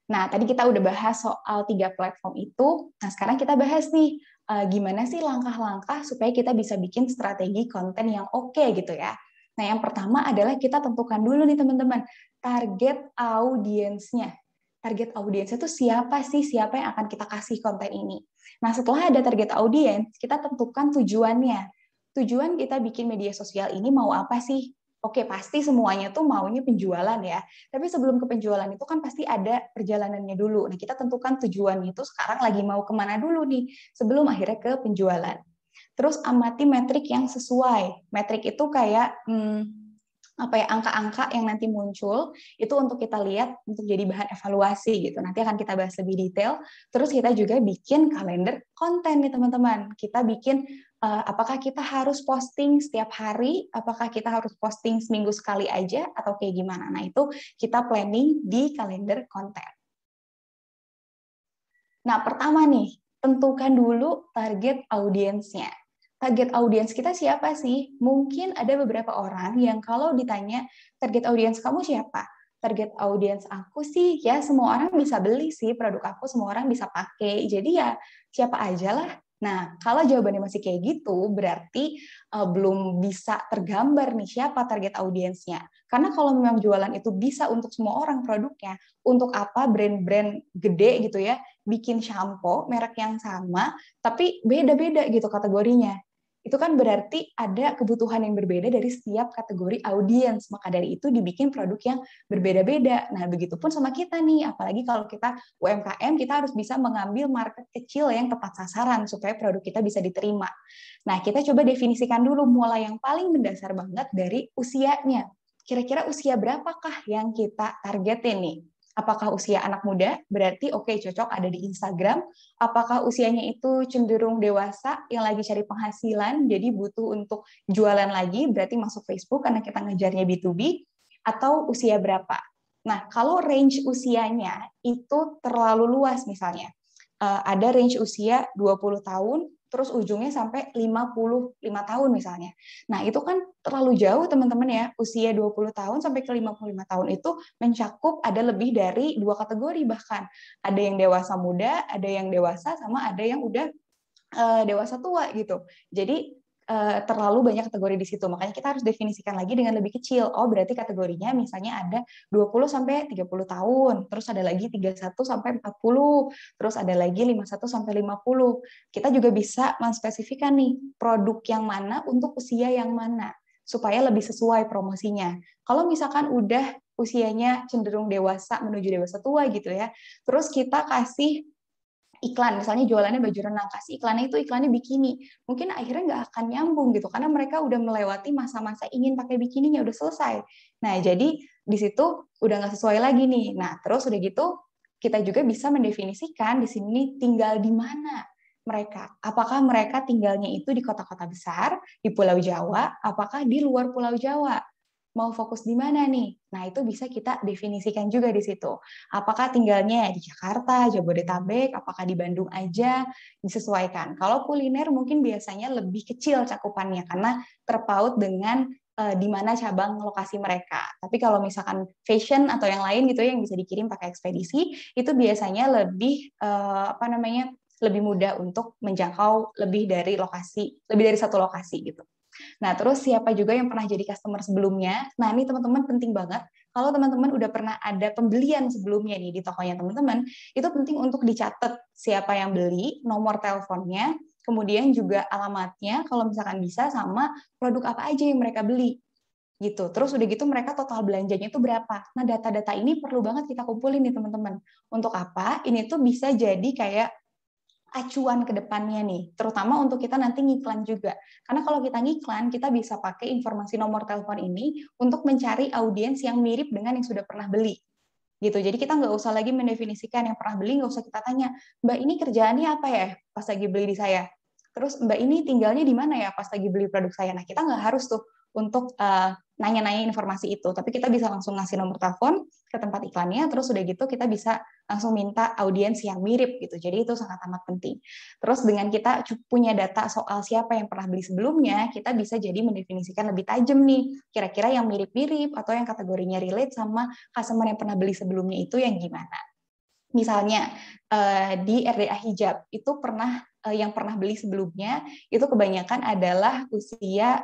Nah, tadi kita udah bahas soal 3 platform itu. Nah, sekarang kita bahas nih, gimana sih langkah-langkah supaya kita bisa bikin strategi konten yang oke gitu ya. Nah, yang pertama adalah kita tentukan dulu nih teman-teman, target audiensnya. Target audiensnya itu siapa sih, siapa yang akan kita kasih konten ini. Nah, setelah ada target audiens, kita tentukan tujuannya. Tujuan kita bikin media sosial ini mau apa sih? Oke, pasti semuanya tuh maunya penjualan ya. Tapi sebelum ke penjualan itu kan pasti ada perjalanannya dulu. Nah, kita tentukan tujuan itu sekarang lagi mau kemana dulu nih, sebelum akhirnya ke penjualan. Terus amati metrik yang sesuai. Metrik itu kayak angka-angka yang nanti muncul itu untuk kita lihat untuk jadi bahan evaluasi gitu. Nanti akan kita bahas lebih detail. Terus kita juga bikin kalender konten nih teman-teman. Kita bikin apakah kita harus posting setiap hari, apakah kita harus posting seminggu sekali aja atau kayak gimana. Nah, itu kita planning di kalender konten. Nah, pertama nih, tentukan dulu target audiensnya. Target audiens kita siapa sih? Mungkin ada beberapa orang yang kalau ditanya, target audiens kamu siapa? Target audiens aku sih, ya semua orang bisa beli sih produk aku, semua orang bisa pakai. Jadi ya siapa aja lah. Nah, kalau jawabannya masih kayak gitu, berarti belum bisa tergambar nih siapa target audiensnya. Karena kalau memang jualan itu bisa untuk semua orang produknya, untuk apa brand-brand gede gitu ya, bikin shampoo merek yang sama, tapi beda-beda gitu kategorinya. Itu kan berarti ada kebutuhan yang berbeda dari setiap kategori audiens. Maka dari itu dibikin produk yang berbeda-beda. Nah, begitupun sama kita nih. Apalagi kalau kita UMKM, kita harus bisa mengambil market kecil yang tepat sasaran supaya produk kita bisa diterima. Nah, kita coba definisikan dulu mulai yang paling mendasar banget dari usianya. Kira-kira usia berapakah yang kita targetin nih? Apakah usia anak muda? Berarti oke, cocok ada di Instagram. Apakah usianya itu cenderung dewasa yang lagi cari penghasilan, jadi butuh untuk jualan lagi, berarti masuk Facebook karena kita ngejarnya B2B, atau usia berapa? Nah, kalau range usianya itu terlalu luas misalnya, ada range usia 20 tahun, terus ujungnya sampai 55 tahun misalnya. Nah, itu kan terlalu jauh teman-teman ya, usia 20 tahun sampai ke 55 tahun itu mencakup ada lebih dari 2 kategori bahkan. Ada yang dewasa muda, ada yang dewasa, sama ada yang udah dewasa tua gitu. Jadi terlalu banyak kategori di situ. Makanya kita harus definisikan lagi dengan lebih kecil. Oh, berarti kategorinya misalnya ada 20 sampai 30 tahun, terus ada lagi 31 sampai 40, terus ada lagi 51 sampai 50. Kita juga bisa menspesifikkan nih produk yang mana untuk usia yang mana supaya lebih sesuai promosinya. Kalau misalkan udah usianya cenderung dewasa menuju dewasa tua gitu ya, terus kita kasih iklan, misalnya jualannya baju renang, kasih iklannya itu iklannya bikini, mungkin akhirnya nggak akan nyambung gitu, karena mereka udah melewati masa-masa ingin pakai bikininya, udah selesai. Nah, jadi di situ udah nggak sesuai lagi nih. Nah, terus udah gitu, kita juga bisa mendefinisikan di sini tinggal di mana mereka. Apakah mereka tinggalnya itu di kota-kota besar, di Pulau Jawa, apakah di luar Pulau Jawa? Mau fokus di mana nih? Nah, itu bisa kita definisikan juga di situ. Apakah tinggalnya di Jakarta, Jabodetabek, apakah di Bandung aja, disesuaikan. Kalau kuliner mungkin biasanya lebih kecil cakupannya, karena terpaut dengan di mana cabang lokasi mereka. Tapi kalau misalkan fashion atau yang lain gitu yang bisa dikirim pakai ekspedisi, itu biasanya lebih lebih mudah untuk menjangkau lebih dari satu lokasi gitu. Nah, terus siapa juga yang pernah jadi customer sebelumnya? Nah, ini teman-teman penting banget. Kalau teman-teman udah pernah ada pembelian sebelumnya nih di tokonya teman-teman, itu penting untuk dicatat siapa yang beli, nomor teleponnya, kemudian juga alamatnya, kalau misalkan bisa, sama produk apa aja yang mereka beli. Gitu. Terus udah gitu mereka total belanjanya itu berapa. Nah, data-data ini perlu banget kita kumpulin nih teman-teman. Untuk apa? Ini tuh bisa jadi kayak acuan ke depannya nih, terutama untuk kita nanti ngiklan juga. Karena kalau kita ngiklan, kita bisa pakai informasi nomor telepon ini untuk mencari audiens yang mirip dengan yang sudah pernah beli. Gitu. Jadi kita nggak usah lagi mendefinisikan yang pernah beli, nggak usah kita tanya, Mbak ini kerjaannya apa ya pas lagi beli di saya? Terus Mbak ini tinggalnya di mana ya pas lagi beli produk saya? Nah, kita nggak harus tuh untuk nanya-nanya informasi itu, tapi kita bisa langsung ngasih nomor telepon ke tempat iklannya, terus udah gitu kita bisa langsung minta audiens yang mirip gitu. Jadi itu sangat amat penting. Terus dengan kita punya data soal siapa yang pernah beli sebelumnya, kita bisa jadi mendefinisikan lebih tajam nih, kira-kira yang mirip-mirip atau yang kategorinya relate sama customer yang pernah beli sebelumnya itu yang gimana. Misalnya di RDA Hijab itu yang pernah beli sebelumnya itu kebanyakan adalah usia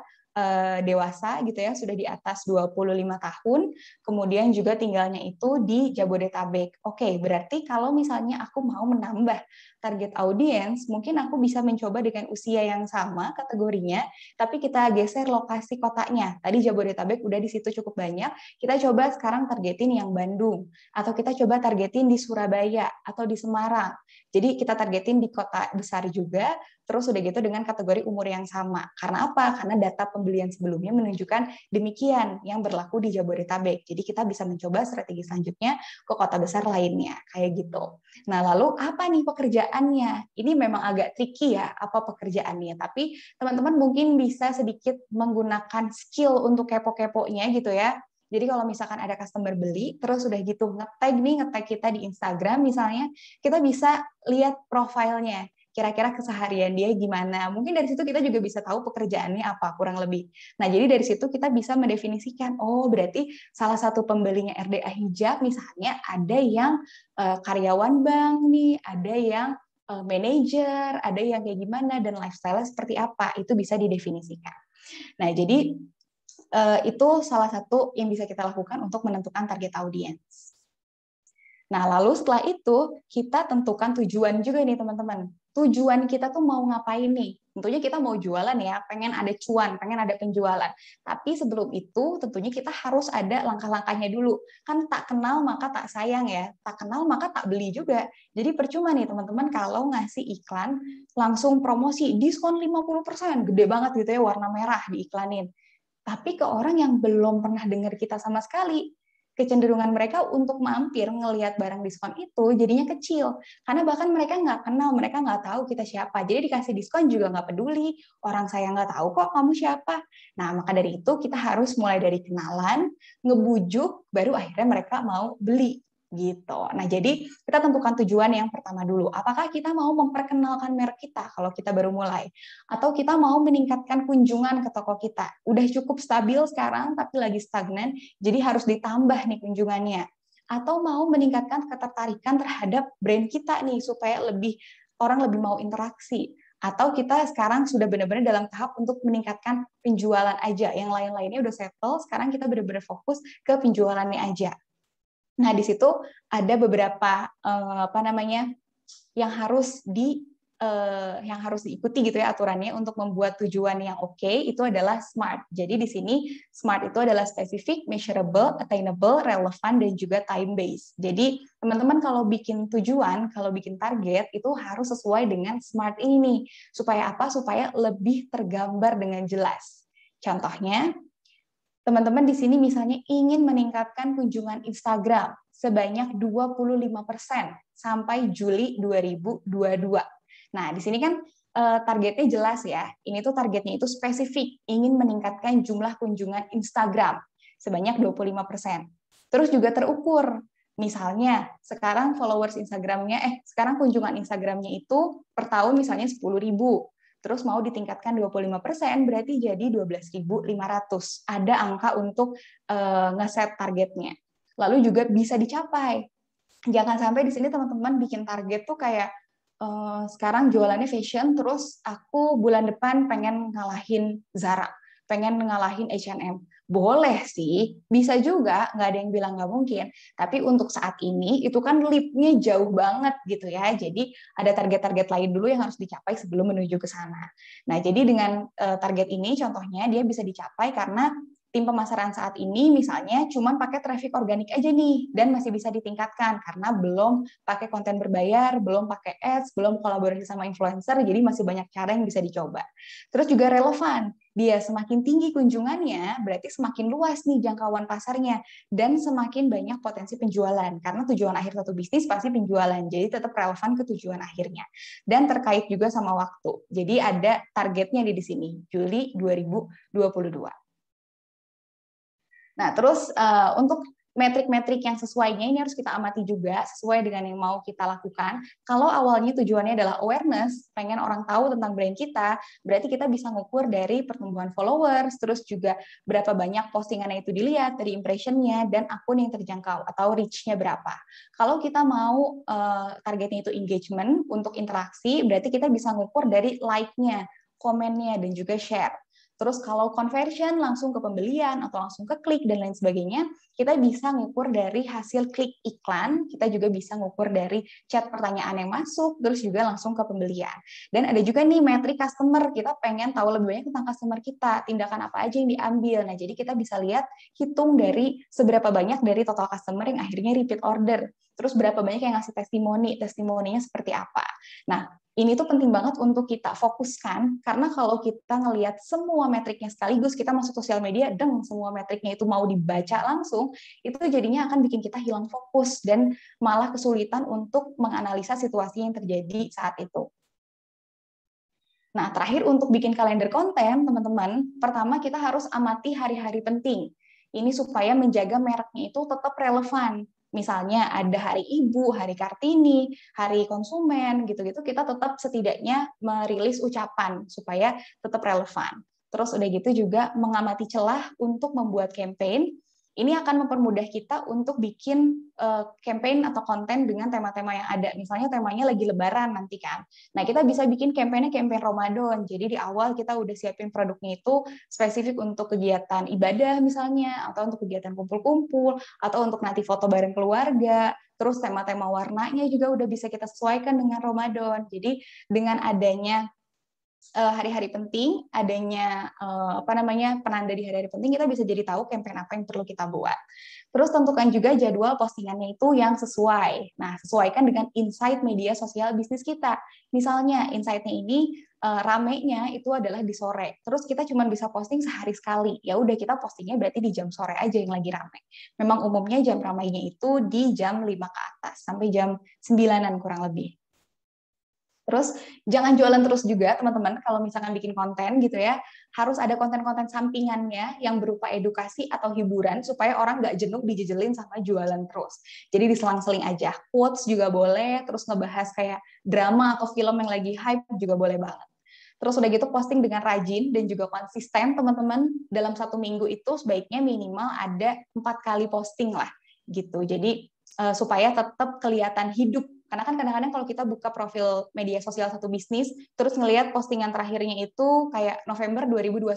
dewasa gitu ya, sudah di atas 25 tahun, kemudian juga tinggalnya itu di Jabodetabek. Oke, berarti kalau misalnya aku mau menambah target audiens, mungkin aku bisa mencoba dengan usia yang sama kategorinya, tapi kita geser lokasi kotanya. Tadi Jabodetabek udah di situ cukup banyak, kita coba sekarang targetin yang Bandung, atau kita coba targetin di Surabaya, atau di Semarang. Jadi kita targetin di kota besar juga, terus udah gitu dengan kategori umur yang sama. Karena apa? Karena data pembelian sebelumnya menunjukkan demikian yang berlaku di Jabodetabek. Jadi kita bisa mencoba strategi selanjutnya ke kota besar lainnya, kayak gitu. Nah, lalu apa nih pekerjaannya? Ini memang agak tricky ya, apa pekerjaannya. Tapi teman-teman mungkin bisa sedikit menggunakan skill untuk kepo-keponya gitu ya. Jadi kalau misalkan ada customer beli, terus udah gitu nge-tag kita di Instagram misalnya, kita bisa lihat profilnya, kira-kira keseharian dia gimana. Mungkin dari situ kita juga bisa tahu pekerjaannya apa, kurang lebih. Nah, jadi dari situ kita bisa mendefinisikan, oh berarti salah satu pembelinya RDA Hijab misalnya ada yang karyawan bank nih, ada yang manajer, ada yang kayak gimana, dan lifestyle seperti apa, itu bisa didefinisikan. Nah, jadi itu salah satu yang bisa kita lakukan untuk menentukan target audiens. Nah, lalu setelah itu, kita tentukan tujuan juga nih, teman-teman. Tujuan kita tuh mau ngapain nih? Tentunya kita mau jualan ya, pengen ada cuan, pengen ada penjualan. Tapi sebelum itu, tentunya kita harus ada langkah-langkahnya dulu. Kan tak kenal maka tak sayang ya, tak kenal maka tak beli juga. Jadi percuma nih, teman-teman, kalau ngasih iklan, langsung promosi, diskon 50%, gede banget gitu ya, warna merah diiklanin. Tapi ke orang yang belum pernah dengar kita sama sekali, kecenderungan mereka untuk mampir ngelihat barang diskon itu jadinya kecil. Karena bahkan mereka nggak kenal, mereka nggak tahu kita siapa. Jadi dikasih diskon juga nggak peduli, orang saya nggak tahu kok kamu siapa. Nah, maka dari itu kita harus mulai dari kenalan, ngebujuk, baru akhirnya mereka mau beli. Gitu. Nah, jadi kita tentukan tujuan yang pertama dulu. Apakah kita mau memperkenalkan merek kita kalau kita baru mulai? Atau kita mau meningkatkan kunjungan ke toko kita? Udah cukup stabil sekarang, tapi lagi stagnan, jadi harus ditambah nih kunjungannya. Atau mau meningkatkan ketertarikan terhadap brand kita nih, supaya orang lebih mau interaksi. Atau kita sekarang sudah benar-benar dalam tahap untuk meningkatkan penjualan aja. Yang lain-lainnya udah settle, sekarang kita benar-benar fokus ke penjualannya aja. Nah, di situ ada beberapa yang harus diikuti gitu ya aturannya untuk membuat tujuan yang oke, itu adalah SMART. Jadi di sini SMART itu adalah specific, measurable, attainable, relevant, dan juga time based. Jadi teman-teman kalau bikin tujuan, kalau bikin target itu harus sesuai dengan SMART ini nih. Supaya apa? Supaya lebih tergambar dengan jelas. Contohnya, teman-teman di sini misalnya ingin meningkatkan kunjungan Instagram sebanyak 25% sampai Juli 2022. Nah, di sini kan targetnya jelas ya. Ini tuh targetnya itu spesifik, ingin meningkatkan jumlah kunjungan Instagram sebanyak 25%. Terus juga terukur. Misalnya, sekarang sekarang kunjungan Instagramnya itu per tahun misalnya 10.000. Terus mau ditingkatkan 25%, berarti jadi 12.500. Ada angka untuk ngeset targetnya. Lalu juga bisa dicapai. Jangan sampai di sini teman-teman bikin target tuh kayak sekarang jualannya fashion, terus aku bulan depan pengen ngalahin Zara, pengen ngalahin H&M. Boleh sih, bisa juga, nggak ada yang bilang nggak mungkin. Tapi untuk saat ini, itu kan leap-nya jauh banget gitu ya. Jadi ada target-target lain dulu yang harus dicapai sebelum menuju ke sana. Nah, jadi dengan target ini, contohnya dia bisa dicapai karena tim pemasaran saat ini misalnya cuma pakai traffic organik aja nih, dan masih bisa ditingkatkan karena belum pakai konten berbayar, belum pakai ads, belum kolaborasi sama influencer, jadi masih banyak cara yang bisa dicoba. Terus juga relevan, dia semakin tinggi kunjungannya, berarti semakin luas nih jangkauan pasarnya, dan semakin banyak potensi penjualan, karena tujuan akhir satu bisnis pasti penjualan, jadi tetap relevan ke tujuan akhirnya. Dan terkait juga sama waktu, jadi ada targetnya di sini, Juli 2022. Nah, terus untuk metrik-metrik yang sesuainya ini harus kita amati juga sesuai dengan yang mau kita lakukan. Kalau awalnya tujuannya adalah awareness, pengen orang tahu tentang brand kita, berarti kita bisa ngukur dari pertumbuhan followers, terus juga berapa banyak postingannya itu dilihat, dari impressionnya, dan akun yang terjangkau atau reach-nya berapa. Kalau kita mau targetnya itu engagement untuk interaksi, berarti kita bisa ngukur dari like-nya, komennya, dan juga share. Terus kalau conversion langsung ke pembelian atau langsung ke klik dan lain sebagainya, kita bisa ngukur dari hasil klik iklan, kita juga bisa ngukur dari chat pertanyaan yang masuk, terus juga langsung ke pembelian. Dan ada juga nih metrik customer, kita pengen tahu lebih banyak tentang customer kita, tindakan apa aja yang diambil. Nah, jadi kita bisa lihat, hitung dari seberapa banyak dari total customer yang akhirnya repeat order, terus berapa banyak yang ngasih testimoninya seperti apa. Nah, ini tuh penting banget untuk kita fokuskan, karena kalau kita ngelihat semua metriknya sekaligus, kita masuk sosial media, semua metriknya itu mau dibaca langsung, itu jadinya akan bikin kita hilang fokus, dan malah kesulitan untuk menganalisa situasi yang terjadi saat itu. Nah, terakhir untuk bikin kalender konten, teman-teman, pertama kita harus amati hari-hari penting. Ini supaya menjaga mereknya itu tetap relevan. Misalnya ada hari ibu, hari Kartini, hari konsumen, gitu-gitu, kita tetap setidaknya merilis ucapan supaya tetap relevan. Terus udah gitu juga mengamati celah untuk membuat campaign. Ini akan mempermudah kita untuk bikin campaign atau konten dengan tema-tema yang ada. Misalnya temanya lagi lebaran nanti kan. Nah, kita bisa bikin campaign Ramadan. Jadi di awal kita udah siapin produknya itu spesifik untuk kegiatan ibadah misalnya, atau untuk kegiatan kumpul-kumpul, atau untuk nanti foto bareng keluarga. Terus tema-tema warnanya juga udah bisa kita sesuaikan dengan Ramadan. Jadi dengan adanya hari-hari penting, adanya penanda di hari-hari penting, kita bisa jadi tahu campaign apa yang perlu kita buat. Terus tentukan juga jadwal postingannya itu yang sesuai. Nah, sesuaikan dengan insight media sosial bisnis kita. Misalnya, insight-nya ini ramenya itu adalah di sore. Terus kita cuma bisa posting sehari sekali. Ya udah, kita postingnya berarti di jam sore aja yang lagi rame. Memang umumnya jam ramainya itu di jam 5 ke atas, sampai jam 9-an kurang lebih. Terus jangan jualan terus juga teman-teman, kalau misalkan bikin konten gitu ya, harus ada konten-konten sampingannya yang berupa edukasi atau hiburan supaya orang nggak jenuh dijejelin sama jualan terus. Jadi diselang-seling aja, quotes juga boleh, terus ngebahas kayak drama atau film yang lagi hype juga boleh banget. Terus udah gitu posting dengan rajin dan juga konsisten teman-teman, dalam 1 minggu itu sebaiknya minimal ada 4 kali posting lah gitu. Jadi supaya tetap kelihatan hidup. Karena kan kadang-kadang kalau kita buka profil media sosial satu bisnis, terus ngelihat postingan terakhirnya itu kayak November 2021.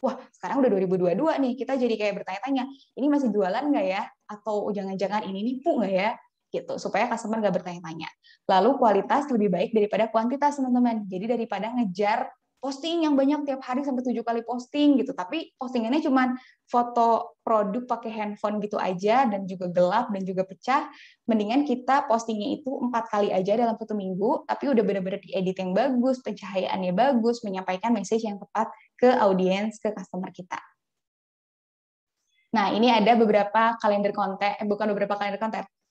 Wah, sekarang udah 2022 nih, kita jadi kayak bertanya-tanya, ini masih jualan nggak ya? Atau jangan-jangan ini nipu nggak ya? Gitu, supaya customer nggak bertanya-tanya. Lalu kualitas lebih baik daripada kuantitas, teman-teman. Jadi daripada ngejar posting yang banyak tiap hari sampai 7 kali posting gitu, tapi postingannya cuma foto produk pakai handphone gitu aja dan juga gelap dan juga pecah, mendingan kita postingnya itu 4 kali aja dalam 1 minggu, tapi udah benar-benar diedit yang bagus, pencahayaannya bagus, menyampaikan message yang tepat ke audiens, ke customer kita. Nah, ini ada beberapa kalender konten,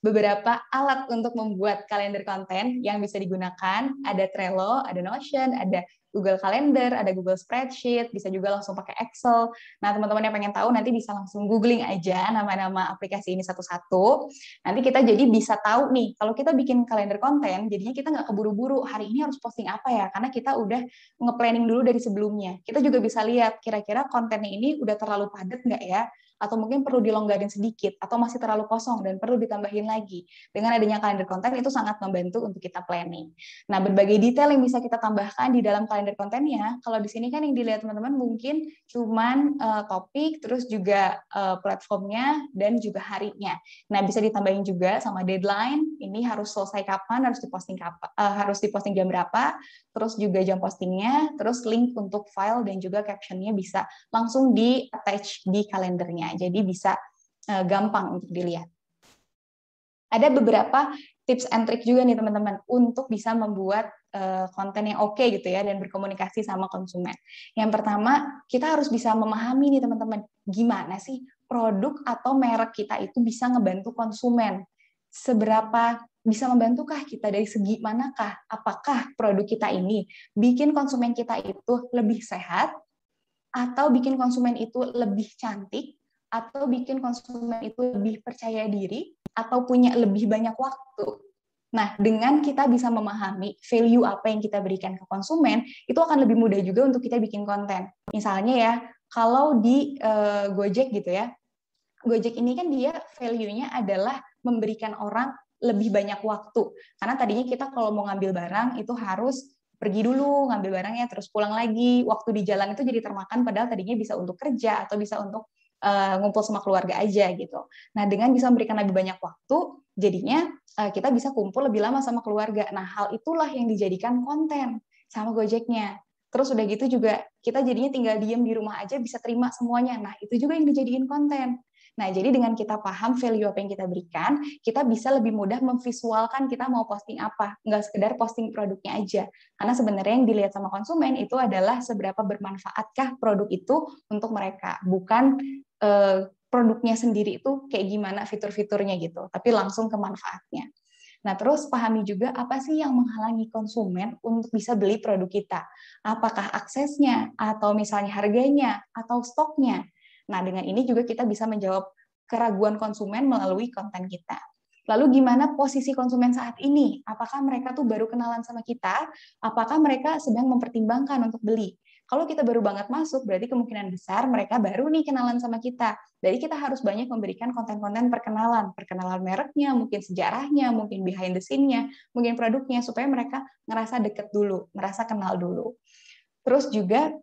beberapa alat untuk membuat kalender konten yang bisa digunakan. Ada Trello, ada Notion, ada Google Calendar, ada Google Spreadsheet, bisa juga langsung pakai Excel. Nah, teman-teman yang pengen tahu nanti bisa langsung googling aja nama-nama aplikasi ini satu-satu. Nanti kita jadi bisa tahu nih, kalau kita bikin kalender konten, jadinya kita nggak keburu-buru, hari ini harus posting apa ya, karena kita udah nge-planning dulu dari sebelumnya. Kita juga bisa lihat, kira-kira kontennya ini udah terlalu padat nggak ya, atau mungkin perlu dilonggarin sedikit, atau masih terlalu kosong dan perlu ditambahin lagi. Dengan adanya kalender konten itu sangat membantu untuk kita planning. Nah, berbagai detail yang bisa kita tambahkan di dalam kalender kontennya, kalau di sini kan yang dilihat teman-teman mungkin cuman topik, terus juga platformnya, dan juga harinya. Nah, bisa ditambahin juga sama deadline, ini harus selesai kapan, harus diposting jam berapa, terus juga jam postingnya, terus link untuk file dan juga captionnya bisa langsung di-attach di kalendernya. Jadi bisa gampang untuk dilihat. Ada beberapa tips and trick juga nih teman-teman untuk bisa membuat konten yang oke gitu ya dan berkomunikasi sama konsumen. Yang pertama, kita harus bisa memahami nih teman-teman, gimana sih produk atau merek kita itu bisa ngebantu konsumen. Seberapa bisa membantukah kita, dari segi manakah? Apakah produk kita ini bikin konsumen kita itu lebih sehat, atau bikin konsumen itu lebih cantik, atau bikin konsumen itu lebih percaya diri, atau punya lebih banyak waktu. Nah, dengan kita bisa memahami value apa yang kita berikan ke konsumen, itu akan lebih mudah juga untuk kita bikin konten. Misalnya ya, kalau di Gojek gitu ya, Gojek ini kan dia value-nya adalah memberikan orang lebih banyak waktu. Karena tadinya kita kalau mau ngambil barang itu harus pergi dulu, ngambil barangnya, terus pulang lagi. Waktu di jalan itu jadi termakan, padahal tadinya bisa untuk kerja atau bisa untuk ngumpul sama keluarga aja gitu. Nah, dengan bisa memberikan lebih banyak waktu, jadinya kita bisa kumpul lebih lama sama keluarga. Nah, hal itulah yang dijadikan konten sama Gojeknya. Terus udah gitu juga kita jadinya tinggal diem di rumah aja bisa terima semuanya. Nah, itu juga yang dijadiin konten. Nah, jadi dengan kita paham value apa yang kita berikan, kita bisa lebih mudah memvisualkan kita mau posting apa. Nggak sekedar posting produknya aja. Karena sebenarnya yang dilihat sama konsumen itu adalah seberapa bermanfaatkah produk itu untuk mereka. Bukan produknya sendiri itu kayak gimana fitur-fiturnya gitu, tapi langsung ke manfaatnya. Nah, terus pahami juga apa sih yang menghalangi konsumen untuk bisa beli produk kita. Apakah aksesnya, atau misalnya harganya, atau stoknya. Nah, dengan ini juga kita bisa menjawab keraguan konsumen melalui konten kita. Lalu gimana posisi konsumen saat ini? Apakah mereka tuh baru kenalan sama kita? Apakah mereka sedang mempertimbangkan untuk beli? Kalau kita baru banget masuk, berarti kemungkinan besar mereka baru nih kenalan sama kita. Jadi kita harus banyak memberikan konten-konten perkenalan mereknya, mungkin sejarahnya, mungkin behind the scene-nya, mungkin produknya, supaya mereka ngerasa deket dulu, merasa kenal dulu. Terus juga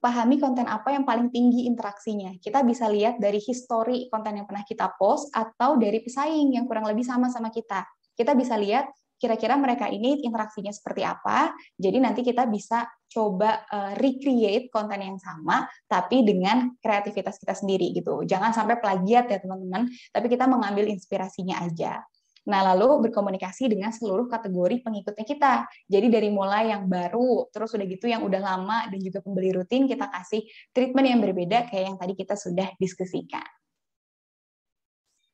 pahami konten apa yang paling tinggi interaksinya. Kita bisa lihat dari histori konten yang pernah kita post atau dari pesaing yang kurang lebih sama-sama kita. Kita bisa lihat kira-kira mereka ini interaksinya seperti apa. Jadi nanti kita bisa coba recreate konten yang sama, tapi dengan kreativitas kita sendiri gitu. Jangan sampai plagiat ya teman-teman, tapi kita mengambil inspirasinya aja. Nah, lalu berkomunikasi dengan seluruh kategori pengikutnya kita. Jadi dari mulai yang baru, terus udah gitu yang udah lama, dan juga pembeli rutin, kita kasih treatment yang berbeda kayak yang tadi kita sudah diskusikan.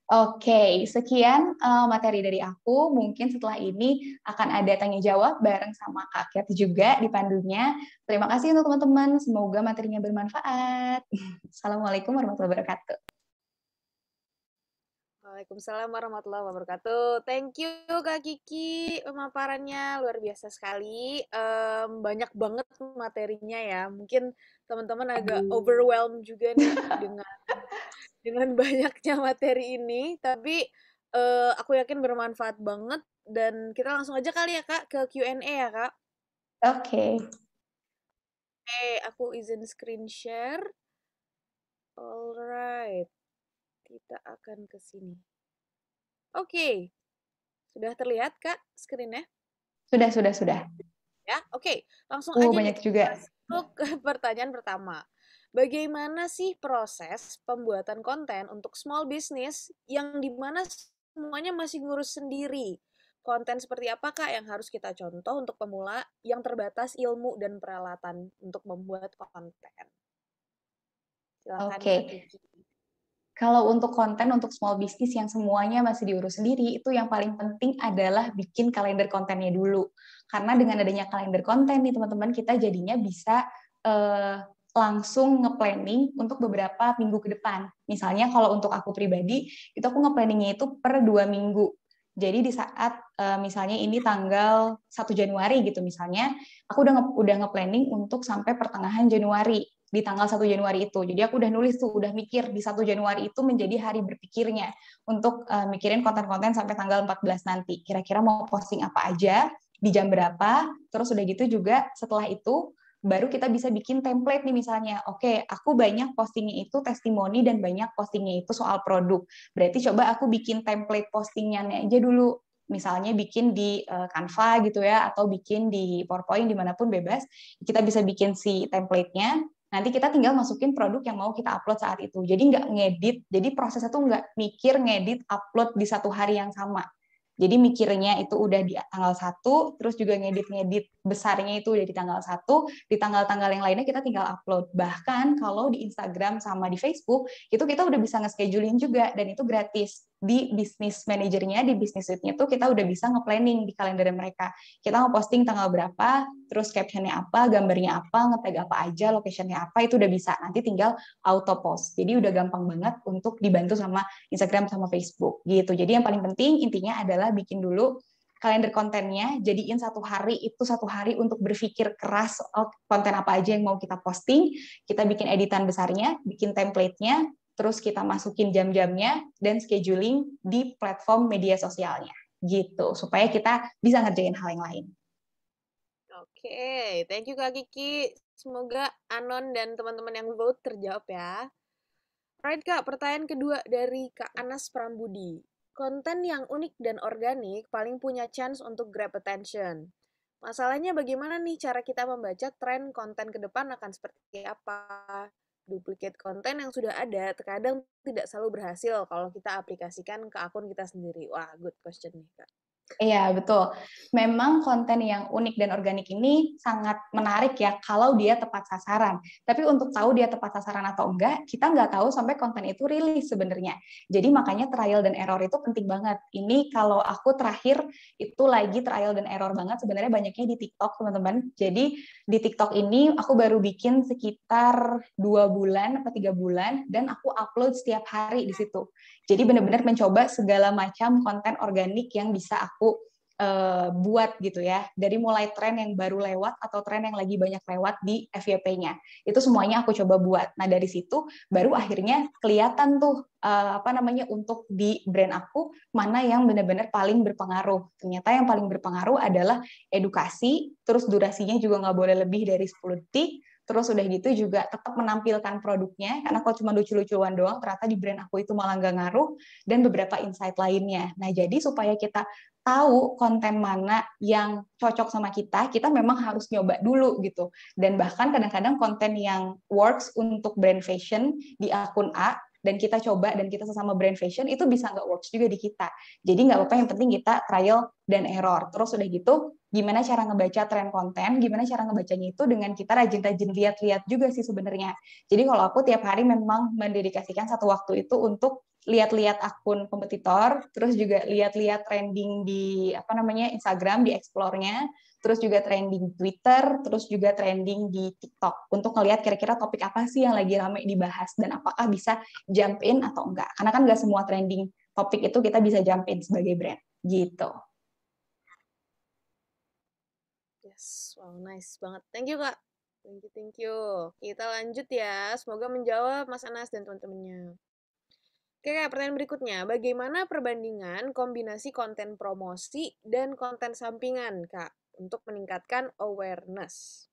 Oke, sekian materi dari aku. Mungkin setelah ini akan ada tanya jawab bareng sama Kak Ket juga di pandunya. Terima kasih untuk teman-teman. Semoga materinya bermanfaat. Assalamualaikum warahmatullahi wabarakatuh. Waalaikumsalam warahmatullahi wabarakatuh. Thank you Kak Kiki, pemaparannya luar biasa sekali. Banyak banget materinya ya. Mungkin teman-teman agak overwhelmed juga nih dengan banyaknya materi ini, tapi aku yakin bermanfaat banget, dan kita langsung aja kali ya Kak ke Q&A ya Kak. Oke. Oke, aku izin screen share. Alright, kita akan ke sini. Oke, sudah terlihat Kak screen-nya? Sudah. Ya, oke. Langsung aja banyak juga. masuk ke pertanyaan pertama. Bagaimana sih proses pembuatan konten untuk small business yang dimana semuanya masih ngurus sendiri? Konten seperti apa Kak yang harus kita contoh untuk pemula yang terbatas ilmu dan peralatan untuk membuat konten? Silakan Oke. Kak Kiki. Kalau untuk konten untuk small business yang semuanya masih diurus sendiri, itu yang paling penting adalah bikin kalender kontennya dulu. Karena dengan adanya kalender konten nih teman-teman, kita jadinya bisa langsung nge-planning untuk beberapa minggu ke depan. Misalnya kalau untuk aku pribadi, itu aku nge-planningnya itu per 2 minggu. Jadi di saat misalnya ini tanggal 1 Januari gitu misalnya, aku udah nge-planning untuk sampai pertengahan Januari, di tanggal 1 Januari itu. Jadi aku udah nulis tuh, udah mikir di 1 Januari itu menjadi hari berpikirnya untuk mikirin konten-konten sampai tanggal 14 nanti. Kira-kira mau posting apa aja, di jam berapa, terus udah gitu juga setelah itu baru kita bisa bikin template nih misalnya. Oke, aku banyak postingnya itu testimoni dan banyak postingnya itu soal produk. Berarti coba aku bikin template postingnya aja dulu. Misalnya bikin di Canva gitu ya, atau bikin di PowerPoint dimanapun bebas. Kita bisa bikin si template-nya. Nanti kita tinggal masukin produk yang mau kita upload saat itu. Jadi nggak ngedit, jadi prosesnya tuh nggak mikir ngedit, upload di satu hari yang sama. Jadi mikirnya itu udah di tanggal 1, terus juga ngedit-ngedit besarnya itu udah di tanggal 1, di tanggal-tanggal yang lainnya kita tinggal upload. Bahkan kalau di Instagram sama di Facebook, itu kita udah bisa nge-scheduling juga, dan itu gratis. Di bisnis manajernya, di bisnis suite-nya tuh kita udah bisa nge-planning di kalender mereka. Kita nge-posting tanggal berapa, terus caption-nya apa, gambarnya apa, nge-tag apa aja, location-nya apa, itu udah bisa. Nanti tinggal auto post. Jadi udah gampang banget untuk dibantu sama Instagram sama Facebook gitu. Jadi yang paling penting intinya adalah bikin dulu kalender kontennya, jadiin satu hari untuk berpikir keras konten apa aja yang mau kita posting, kita bikin editan besarnya, bikin template-nya, terus kita masukin jam-jamnya, dan scheduling di platform media sosialnya, gitu, supaya kita bisa ngerjain hal yang lain. Oke, thank you Kak Kiki. Semoga Anon dan teman-teman yang vote terjawab ya. Alright Kak, pertanyaan kedua dari Kak Anas Prambudi. Konten yang unik dan organik paling punya chance untuk grab attention. Masalahnya bagaimana nih cara kita membaca tren konten ke depan akan seperti apa? Duplicate konten yang sudah ada terkadang tidak selalu berhasil kalau kita aplikasikan ke akun kita sendiri. Wah, good question nih Kak. Iya, betul. Memang konten yang unik dan organik ini sangat menarik ya kalau dia tepat sasaran. Tapi untuk tahu dia tepat sasaran atau enggak, kita nggak tahu sampai konten itu rilis sebenarnya. Jadi makanya trial dan error itu penting banget. Ini kalau aku terakhir itu lagi trial dan error banget, sebenarnya banyaknya di TikTok, teman-teman. Jadi di TikTok ini aku baru bikin sekitar 2 bulan atau 3 bulan, dan aku upload setiap hari di situ. Jadi benar-benar mencoba segala macam konten organik yang bisa aku buat gitu ya, dari mulai tren yang baru lewat atau tren yang lagi banyak lewat di FYP-nya, itu semuanya aku coba buat. Nah dari situ baru akhirnya kelihatan tuh untuk di brand aku mana yang benar-benar paling berpengaruh. Ternyata yang paling berpengaruh adalah edukasi, terus durasinya juga nggak boleh lebih dari 10 detik. Terus udah gitu juga tetap menampilkan produknya, karena kalau cuma lucu-lucuan doang, ternyata di brand aku itu malah nggak ngaruh, dan beberapa insight lainnya. Nah, jadi supaya kita tahu konten mana yang cocok sama kita memang harus nyoba dulu gitu. Dan bahkan kadang-kadang konten yang works untuk brand fashion di akun A, dan kita coba dan kita sesama brand fashion, itu bisa nggak works juga di kita. Jadi nggak apa-apa, yang penting kita trial dan error. Terus udah gitu, gimana cara ngebaca tren konten, gimana cara ngebacanya itu dengan kita rajin-rajin lihat-lihat juga sih sebenarnya. Jadi kalau aku tiap hari memang mendedikasikan satu waktu itu untuk lihat-lihat akun kompetitor, terus juga lihat-lihat trending di Instagram, di explore-nya, terus juga trending Twitter, terus juga trending di TikTok untuk ngelihat kira-kira topik apa sih yang lagi rame dibahas dan apakah bisa jump in atau enggak. Karena kan nggak semua trending topik itu kita bisa jump in sebagai brand gitu. Yes, wow, nice banget. Thank you Kak. Thank you. Kita lanjut ya. Semoga menjawab Mas Anas dan teman-temannya. Oke, Kak, pertanyaan berikutnya. Bagaimana perbandingan kombinasi konten promosi dan konten sampingan, Kak, untuk meningkatkan awareness?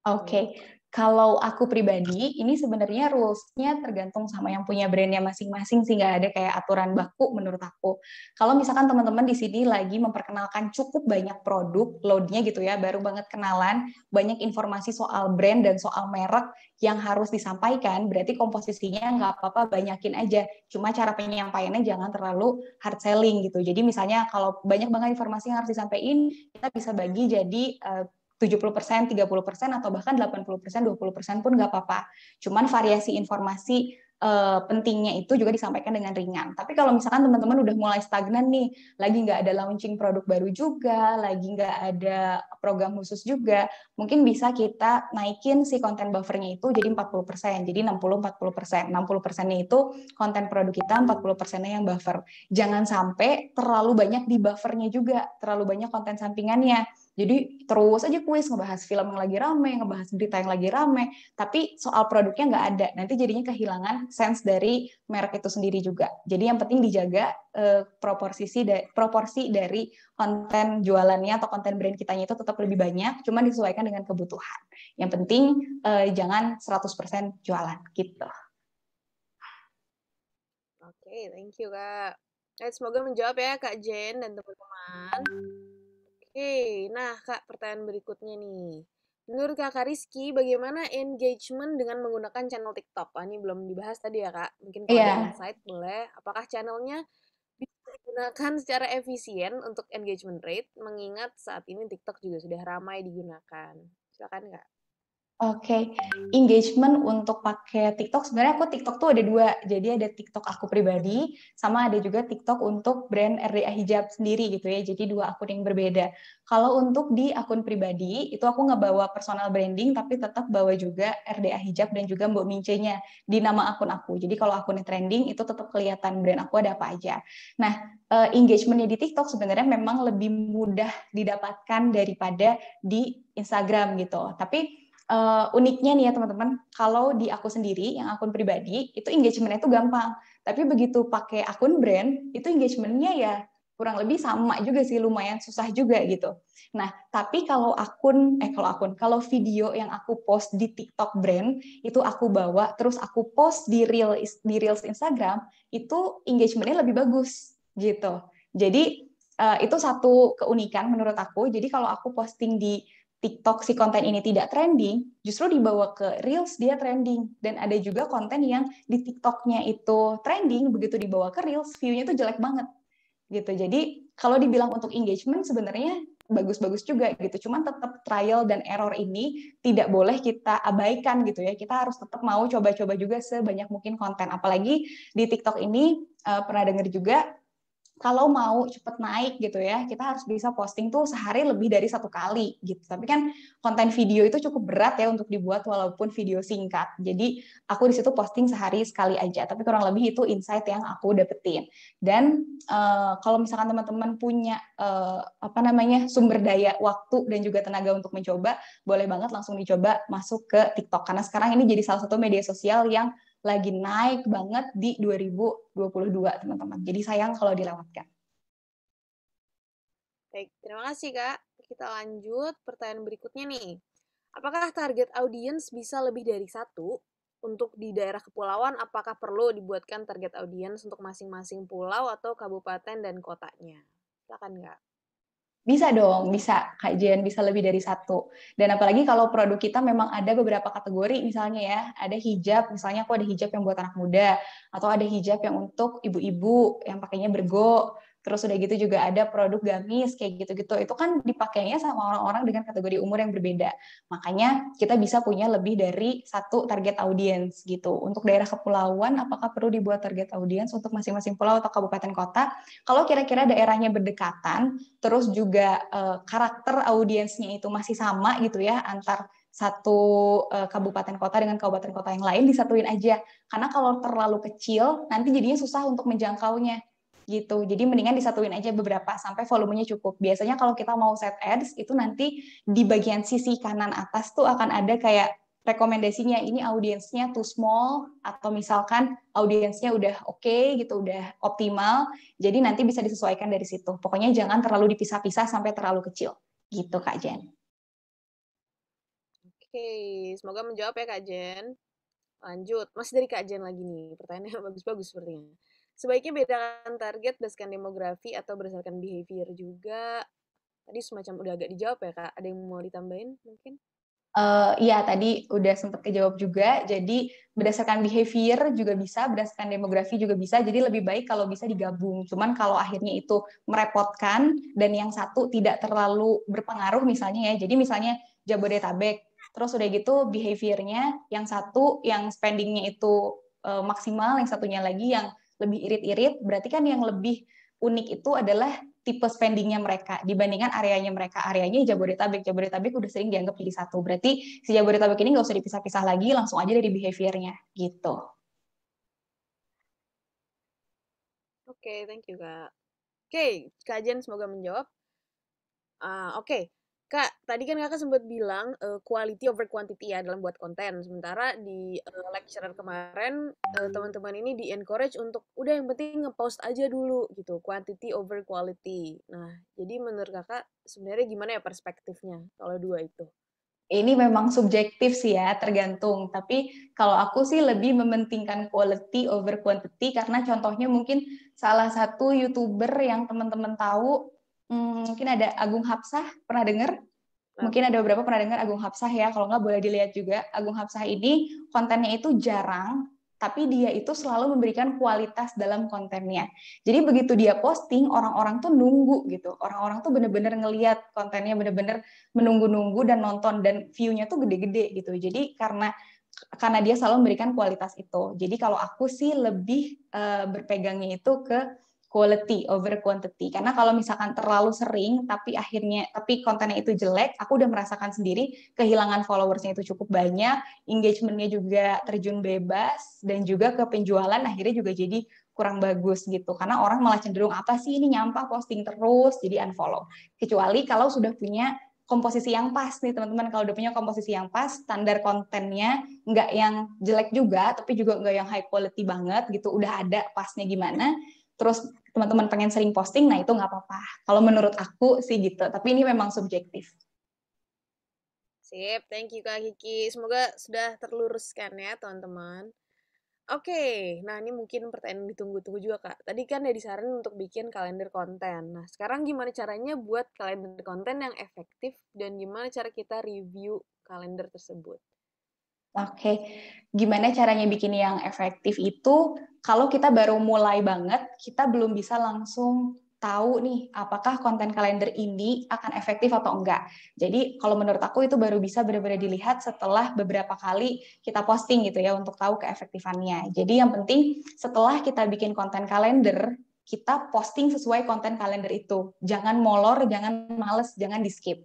Oke, kalau aku pribadi, ini sebenarnya rules-nya tergantung sama yang punya brand-nya masing-masing sih, nggak ada kayak aturan baku menurut aku. Kalau misalkan teman-teman di sini lagi memperkenalkan cukup banyak produk, load-nya gitu ya, baru banget kenalan, banyak informasi soal brand dan soal merek yang harus disampaikan, berarti komposisinya nggak apa-apa, banyakin aja. Cuma cara penyampaiannya jangan terlalu hard selling gitu. Jadi misalnya kalau banyak banget informasi yang harus disampaikan, kita bisa bagi jadi 70%, 30%, atau bahkan 80%, 20% pun nggak apa-apa. Cuman variasi informasi pentingnya itu juga disampaikan dengan ringan. Tapi kalau misalkan teman-teman udah mulai stagnan nih, lagi nggak ada launching produk baru juga, lagi nggak ada program khusus juga, mungkin bisa kita naikin si konten buffernya itu jadi 40%, jadi 60-40%. 60%-nya itu konten produk kita, 40%-nya yang buffer. Jangan sampai terlalu banyak di buffernya juga, terlalu banyak konten sampingannya. Jadi terus aja kuis ngebahas film yang lagi rame, ngebahas berita yang lagi rame, tapi soal produknya nggak ada. Nanti jadinya kehilangan sense dari merek itu sendiri juga. Jadi yang penting dijaga proporsi dari konten jualannya atau konten brand kitanya itu tetap lebih banyak, cuma disesuaikan dengan kebutuhan. Yang penting jangan 100% jualan gitu. Oke, thank you Kak. Semoga menjawab ya Kak Jen dan teman-teman. Oke, nah Kak, pertanyaan berikutnya nih. Menurut Kakak Rizky, bagaimana engagement dengan menggunakan channel TikTok? Ini belum dibahas tadi ya Kak. Mungkin kalau ada insight boleh. Apakah channelnya bisa gunakan secara efisien untuk engagement rate, mengingat saat ini TikTok juga sudah ramai digunakan. Silakan Kak. Oke, engagement untuk pakai TikTok, sebenarnya aku TikTok tuh ada 2, jadi ada TikTok aku pribadi, sama ada juga TikTok untuk brand RDA Hijab sendiri gitu ya, jadi 2 akun yang berbeda. Kalau untuk di akun pribadi, itu aku nggak bawa personal branding, tapi tetap bawa juga RDA Hijab dan juga Mbok Mince-nya di nama akun aku. Jadi kalau akunnya trending, itu tetap kelihatan brand aku ada apa aja. Nah, engagementnya di TikTok sebenarnya memang lebih mudah didapatkan daripada di Instagram gitu. Tapi uniknya nih ya teman-teman, kalau di aku sendiri, yang akun pribadi, itu engagement-nya itu gampang. Tapi begitu pakai akun brand, itu engagement-nya ya kurang lebih sama juga sih, lumayan susah juga gitu. Nah, tapi kalau kalau video yang aku post di TikTok brand, itu aku bawa, terus aku post di Reels Instagram, itu engagement-nya lebih bagus gitu. Jadi, itu satu keunikan menurut aku. Jadi kalau aku posting di TikTok si konten ini tidak trending, justru dibawa ke Reels dia trending. Dan ada juga konten yang di TikToknya itu trending, begitu dibawa ke Reels, view-nya itu jelek banget. Gitu. Jadi kalau dibilang untuk engagement sebenarnya bagus-bagus juga gitu. Cuman tetap trial dan error ini tidak boleh kita abaikan gitu ya. Kita harus tetap mau coba-coba juga sebanyak mungkin konten. Apalagi di TikTok ini pernah dengar juga, kalau mau cepet naik gitu ya, kita harus bisa posting tuh sehari lebih dari 1 kali gitu. Tapi kan konten video itu cukup berat ya untuk dibuat walaupun video singkat. Jadi aku di situ posting sehari sekali aja. Tapi kurang lebih itu insight yang aku dapetin. Dan kalau misalkan teman-teman punya sumber daya waktu dan juga tenaga untuk mencoba, boleh banget langsung dicoba masuk ke TikTok. Karena sekarang ini jadi salah satu media sosial yang lagi naik banget di 2022, teman-teman. Jadi sayang kalau dilewatkan. Baik, terima kasih Kak. Kita lanjut pertanyaan berikutnya nih. Apakah target audiens bisa lebih dari 1? Untuk di daerah kepulauan, apakah perlu dibuatkan target audiens untuk masing-masing pulau atau kabupaten dan kotanya? Silakan Kak. Bisa dong, bisa Kak Jen, bisa lebih dari 1. Dan apalagi kalau produk kita memang ada beberapa kategori, misalnya ya, ada hijab, misalnya aku ada hijab yang buat anak muda, atau ada hijab yang untuk ibu-ibu yang pakainya bergo, terus udah gitu juga ada produk gamis, kayak gitu-gitu. Itu kan dipakainya sama orang-orang dengan kategori umur yang berbeda. Makanya kita bisa punya lebih dari 1 target audiens gitu. Untuk daerah kepulauan, apakah perlu dibuat target audiens untuk masing-masing pulau atau kabupaten kota? Kalau kira-kira daerahnya berdekatan, terus juga karakter audiensnya itu masih sama gitu ya, antar satu kabupaten kota dengan kabupaten kota yang lain, disatuin aja. Karena kalau terlalu kecil, nanti jadinya susah untuk menjangkaunya gitu. Jadi mendingan disatuin aja beberapa sampai volumenya cukup. Biasanya kalau kita mau set ads, itu nanti di bagian sisi kanan atas tuh akan ada kayak rekomendasinya, ini audiensnya too small, atau misalkan audiensnya udah oke gitu, udah optimal, jadi nanti bisa disesuaikan dari situ. Pokoknya jangan terlalu dipisah-pisah sampai terlalu kecil. Gitu Kak Jen. Oke, semoga menjawab ya Kak Jen. Lanjut, masih dari Kak Jen lagi nih, pertanyaannya bagus-bagus sepertinya. Sebaiknya bedakan target berdasarkan demografi atau berdasarkan behavior juga. Tadi semacam udah agak dijawab ya Kak, ada yang mau ditambahin mungkin? Iya, tadi udah sempat kejawab juga. Jadi berdasarkan behavior juga bisa, berdasarkan demografi juga bisa. Jadi lebih baik kalau bisa digabung. Cuman kalau akhirnya itu merepotkan dan yang satu tidak terlalu berpengaruh misalnya ya. Jadi misalnya Jabodetabek, terus udah gitu behaviornya yang satu yang spendingnya itu maksimal, yang satunya lagi yang lebih irit-irit. Berarti kan yang lebih unik itu adalah tipe spendingnya mereka dibandingkan areanya mereka. Areanya Jabodetabek udah sering dianggap jadi satu. Berarti si Jabodetabek ini nggak usah dipisah-pisah lagi, langsung aja dari behaviornya gitu. Oke, thank you Kak. Oke, Kak Jen semoga menjawab. Oke. Kak, tadi kan Kakak sempat bilang quality over quantity ya dalam buat konten. Sementara di lecturer kemarin teman-teman ini di-encourage untuk udah yang penting nge-post aja dulu gitu, quantity over quality. Nah, jadi menurut Kakak sebenarnya gimana ya perspektifnya kalau dua itu? Ini memang subjektif sih ya, tergantung. Tapi kalau aku sih lebih mementingkan quality over quantity karena contohnya mungkin salah satu YouTuber yang teman-teman tahu, mungkin ada Agung Hapsah, pernah dengar? Mungkin ada beberapa pernah dengar Agung Hapsah ya, kalau nggak boleh dilihat juga. Agung Hapsah ini kontennya itu jarang, tapi dia itu selalu memberikan kualitas dalam kontennya. Jadi begitu dia posting, orang-orang tuh nunggu gitu. Orang-orang tuh bener-bener ngelihat kontennya, bener-bener menunggu-nunggu dan nonton, dan view-nya tuh gede-gede gitu. Jadi karena dia selalu memberikan kualitas itu. Jadi kalau aku sih lebih berpegangnya itu ke quality over quantity. Karena kalau misalkan terlalu sering tapi kontennya itu jelek, aku udah merasakan sendiri kehilangan followersnya itu cukup banyak, engagementnya juga terjun bebas, dan juga ke penjualan akhirnya juga jadi kurang bagus gitu. Karena orang malah cenderung apa sih ini nyampah, posting terus, jadi unfollow. Kecuali kalau sudah punya komposisi yang pas nih teman-teman. Kalau udah punya komposisi yang pas, standar kontennya nggak yang jelek juga, tapi juga nggak yang high quality banget gitu, udah ada pasnya gimana, terus teman-teman pengen sering posting, nah itu nggak apa-apa. Kalau menurut aku sih gitu, tapi ini memang subjektif. Sip, thank you Kak Kiki. Semoga sudah terluruskan ya teman-teman. Oke, nah ini mungkin pertanyaan yang ditunggu-tunggu juga Kak. Tadi kan udah disaranin untuk bikin kalender konten. Nah sekarang gimana caranya buat kalender konten yang efektif dan gimana cara kita review kalender tersebut? Oke, gimana caranya bikin yang efektif itu, kalau kita baru mulai banget, kita belum bisa langsung tahu nih, apakah konten kalender ini akan efektif atau enggak. Jadi, kalau menurut aku itu baru bisa benar-benar dilihat setelah beberapa kali kita posting gitu ya, untuk tahu keefektifannya. Jadi, yang penting setelah kita bikin konten kalender, kita posting sesuai konten kalender itu. Jangan molor, jangan males, jangan di-skip.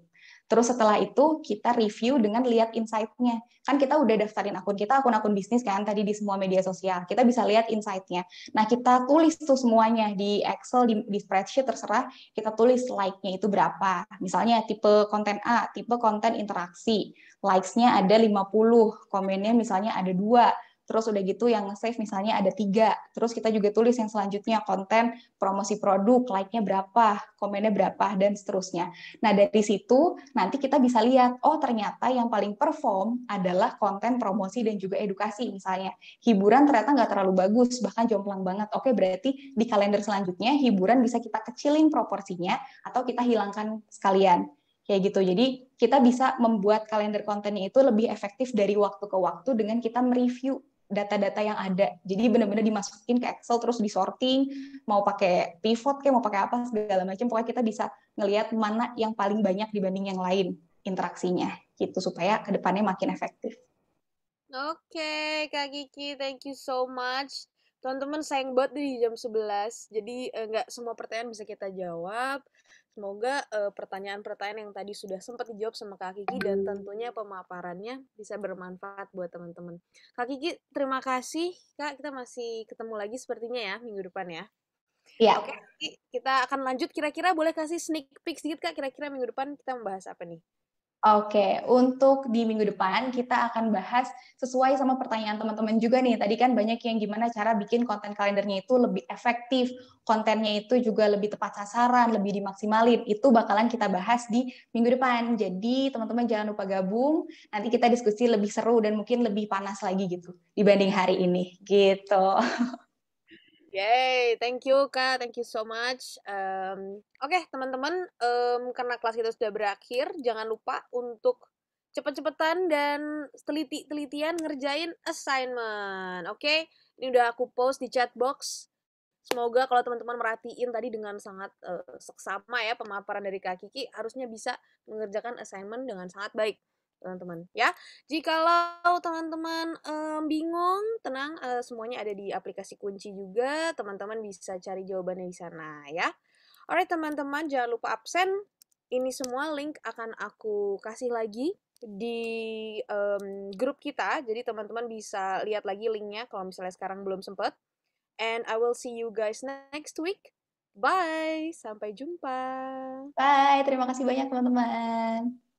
Terus setelah itu kita review dengan lihat insight-nya. Kan kita udah daftarin akun kita, akun-akun bisnis kan tadi di semua media sosial. Kita bisa lihat insight-nya. Nah, kita tulis tuh semuanya di Excel, di spreadsheet terserah, kita tulis like-nya itu berapa. Misalnya tipe konten A, tipe konten interaksi. Likes-nya ada 50, komennya misalnya ada 2. Terus udah gitu yang nge-save misalnya ada 3. Terus kita juga tulis yang selanjutnya konten promosi produk, like-nya berapa, komennya berapa, dan seterusnya. Nah, dari situ nanti kita bisa lihat, oh ternyata yang paling perform adalah konten promosi dan juga edukasi misalnya. Hiburan ternyata nggak terlalu bagus, bahkan jomplang banget. Oke, berarti di kalender selanjutnya hiburan bisa kita kecilin proporsinya atau kita hilangkan sekalian. Kayak gitu. Jadi kita bisa membuat kalender kontennya itu lebih efektif dari waktu ke waktu dengan kita mereview data-data yang ada. Jadi benar-benar dimasukin ke Excel terus disorting, mau pakai pivot kayak mau pakai apa segala macam, pokoknya kita bisa ngelihat mana yang paling banyak dibanding yang lain interaksinya gitu supaya kedepannya makin efektif. Oke, Kak Kiki, thank you so much. Teman-teman sayang banget di jam 11, jadi nggak semua pertanyaan bisa kita jawab. Semoga pertanyaan-pertanyaan yang tadi sudah sempat dijawab sama Kak Kiki dan tentunya pemaparannya bisa bermanfaat buat teman-teman. Kak Kiki, terima kasih. Kak, kita masih ketemu lagi sepertinya ya minggu depan ya. Iya. Oke, kita akan lanjut. Kira-kira boleh kasih sneak peek sedikit Kak, kira-kira minggu depan kita membahas apa nih? Oke, untuk di minggu depan kita akan bahas sesuai sama pertanyaan teman-teman juga nih. Tadi kan banyak yang gimana cara bikin konten kalendernya itu lebih efektif, kontennya itu juga lebih tepat sasaran, lebih dimaksimalin. Itu bakalan kita bahas di minggu depan. Jadi teman-teman jangan lupa gabung, nanti kita diskusi lebih seru dan mungkin lebih panas lagi gitu dibanding hari ini. Gitu. Yay, thank you Kak, thank you so much. Oke, teman-teman, karena kelas kita sudah berakhir, jangan lupa untuk cepet-cepetan dan teliti-telitian ngerjain assignment. Oke, ini udah aku post di chat box. Semoga kalau teman-teman merhatiin tadi dengan sangat seksama ya pemaparan dari Kak Kiki, harusnya bisa mengerjakan assignment dengan sangat baik, teman-teman ya. Jikalau teman-teman bingung, tenang, semuanya ada di aplikasi kunci juga, teman-teman bisa cari jawabannya di sana ya. Alright teman-teman, jangan lupa absen. Ini semua link akan aku kasih lagi di grup kita, jadi teman-teman bisa lihat lagi linknya kalau misalnya sekarang belum sempat. And I will see you guys next week. Bye, sampai jumpa. Bye, terima kasih banyak teman-teman.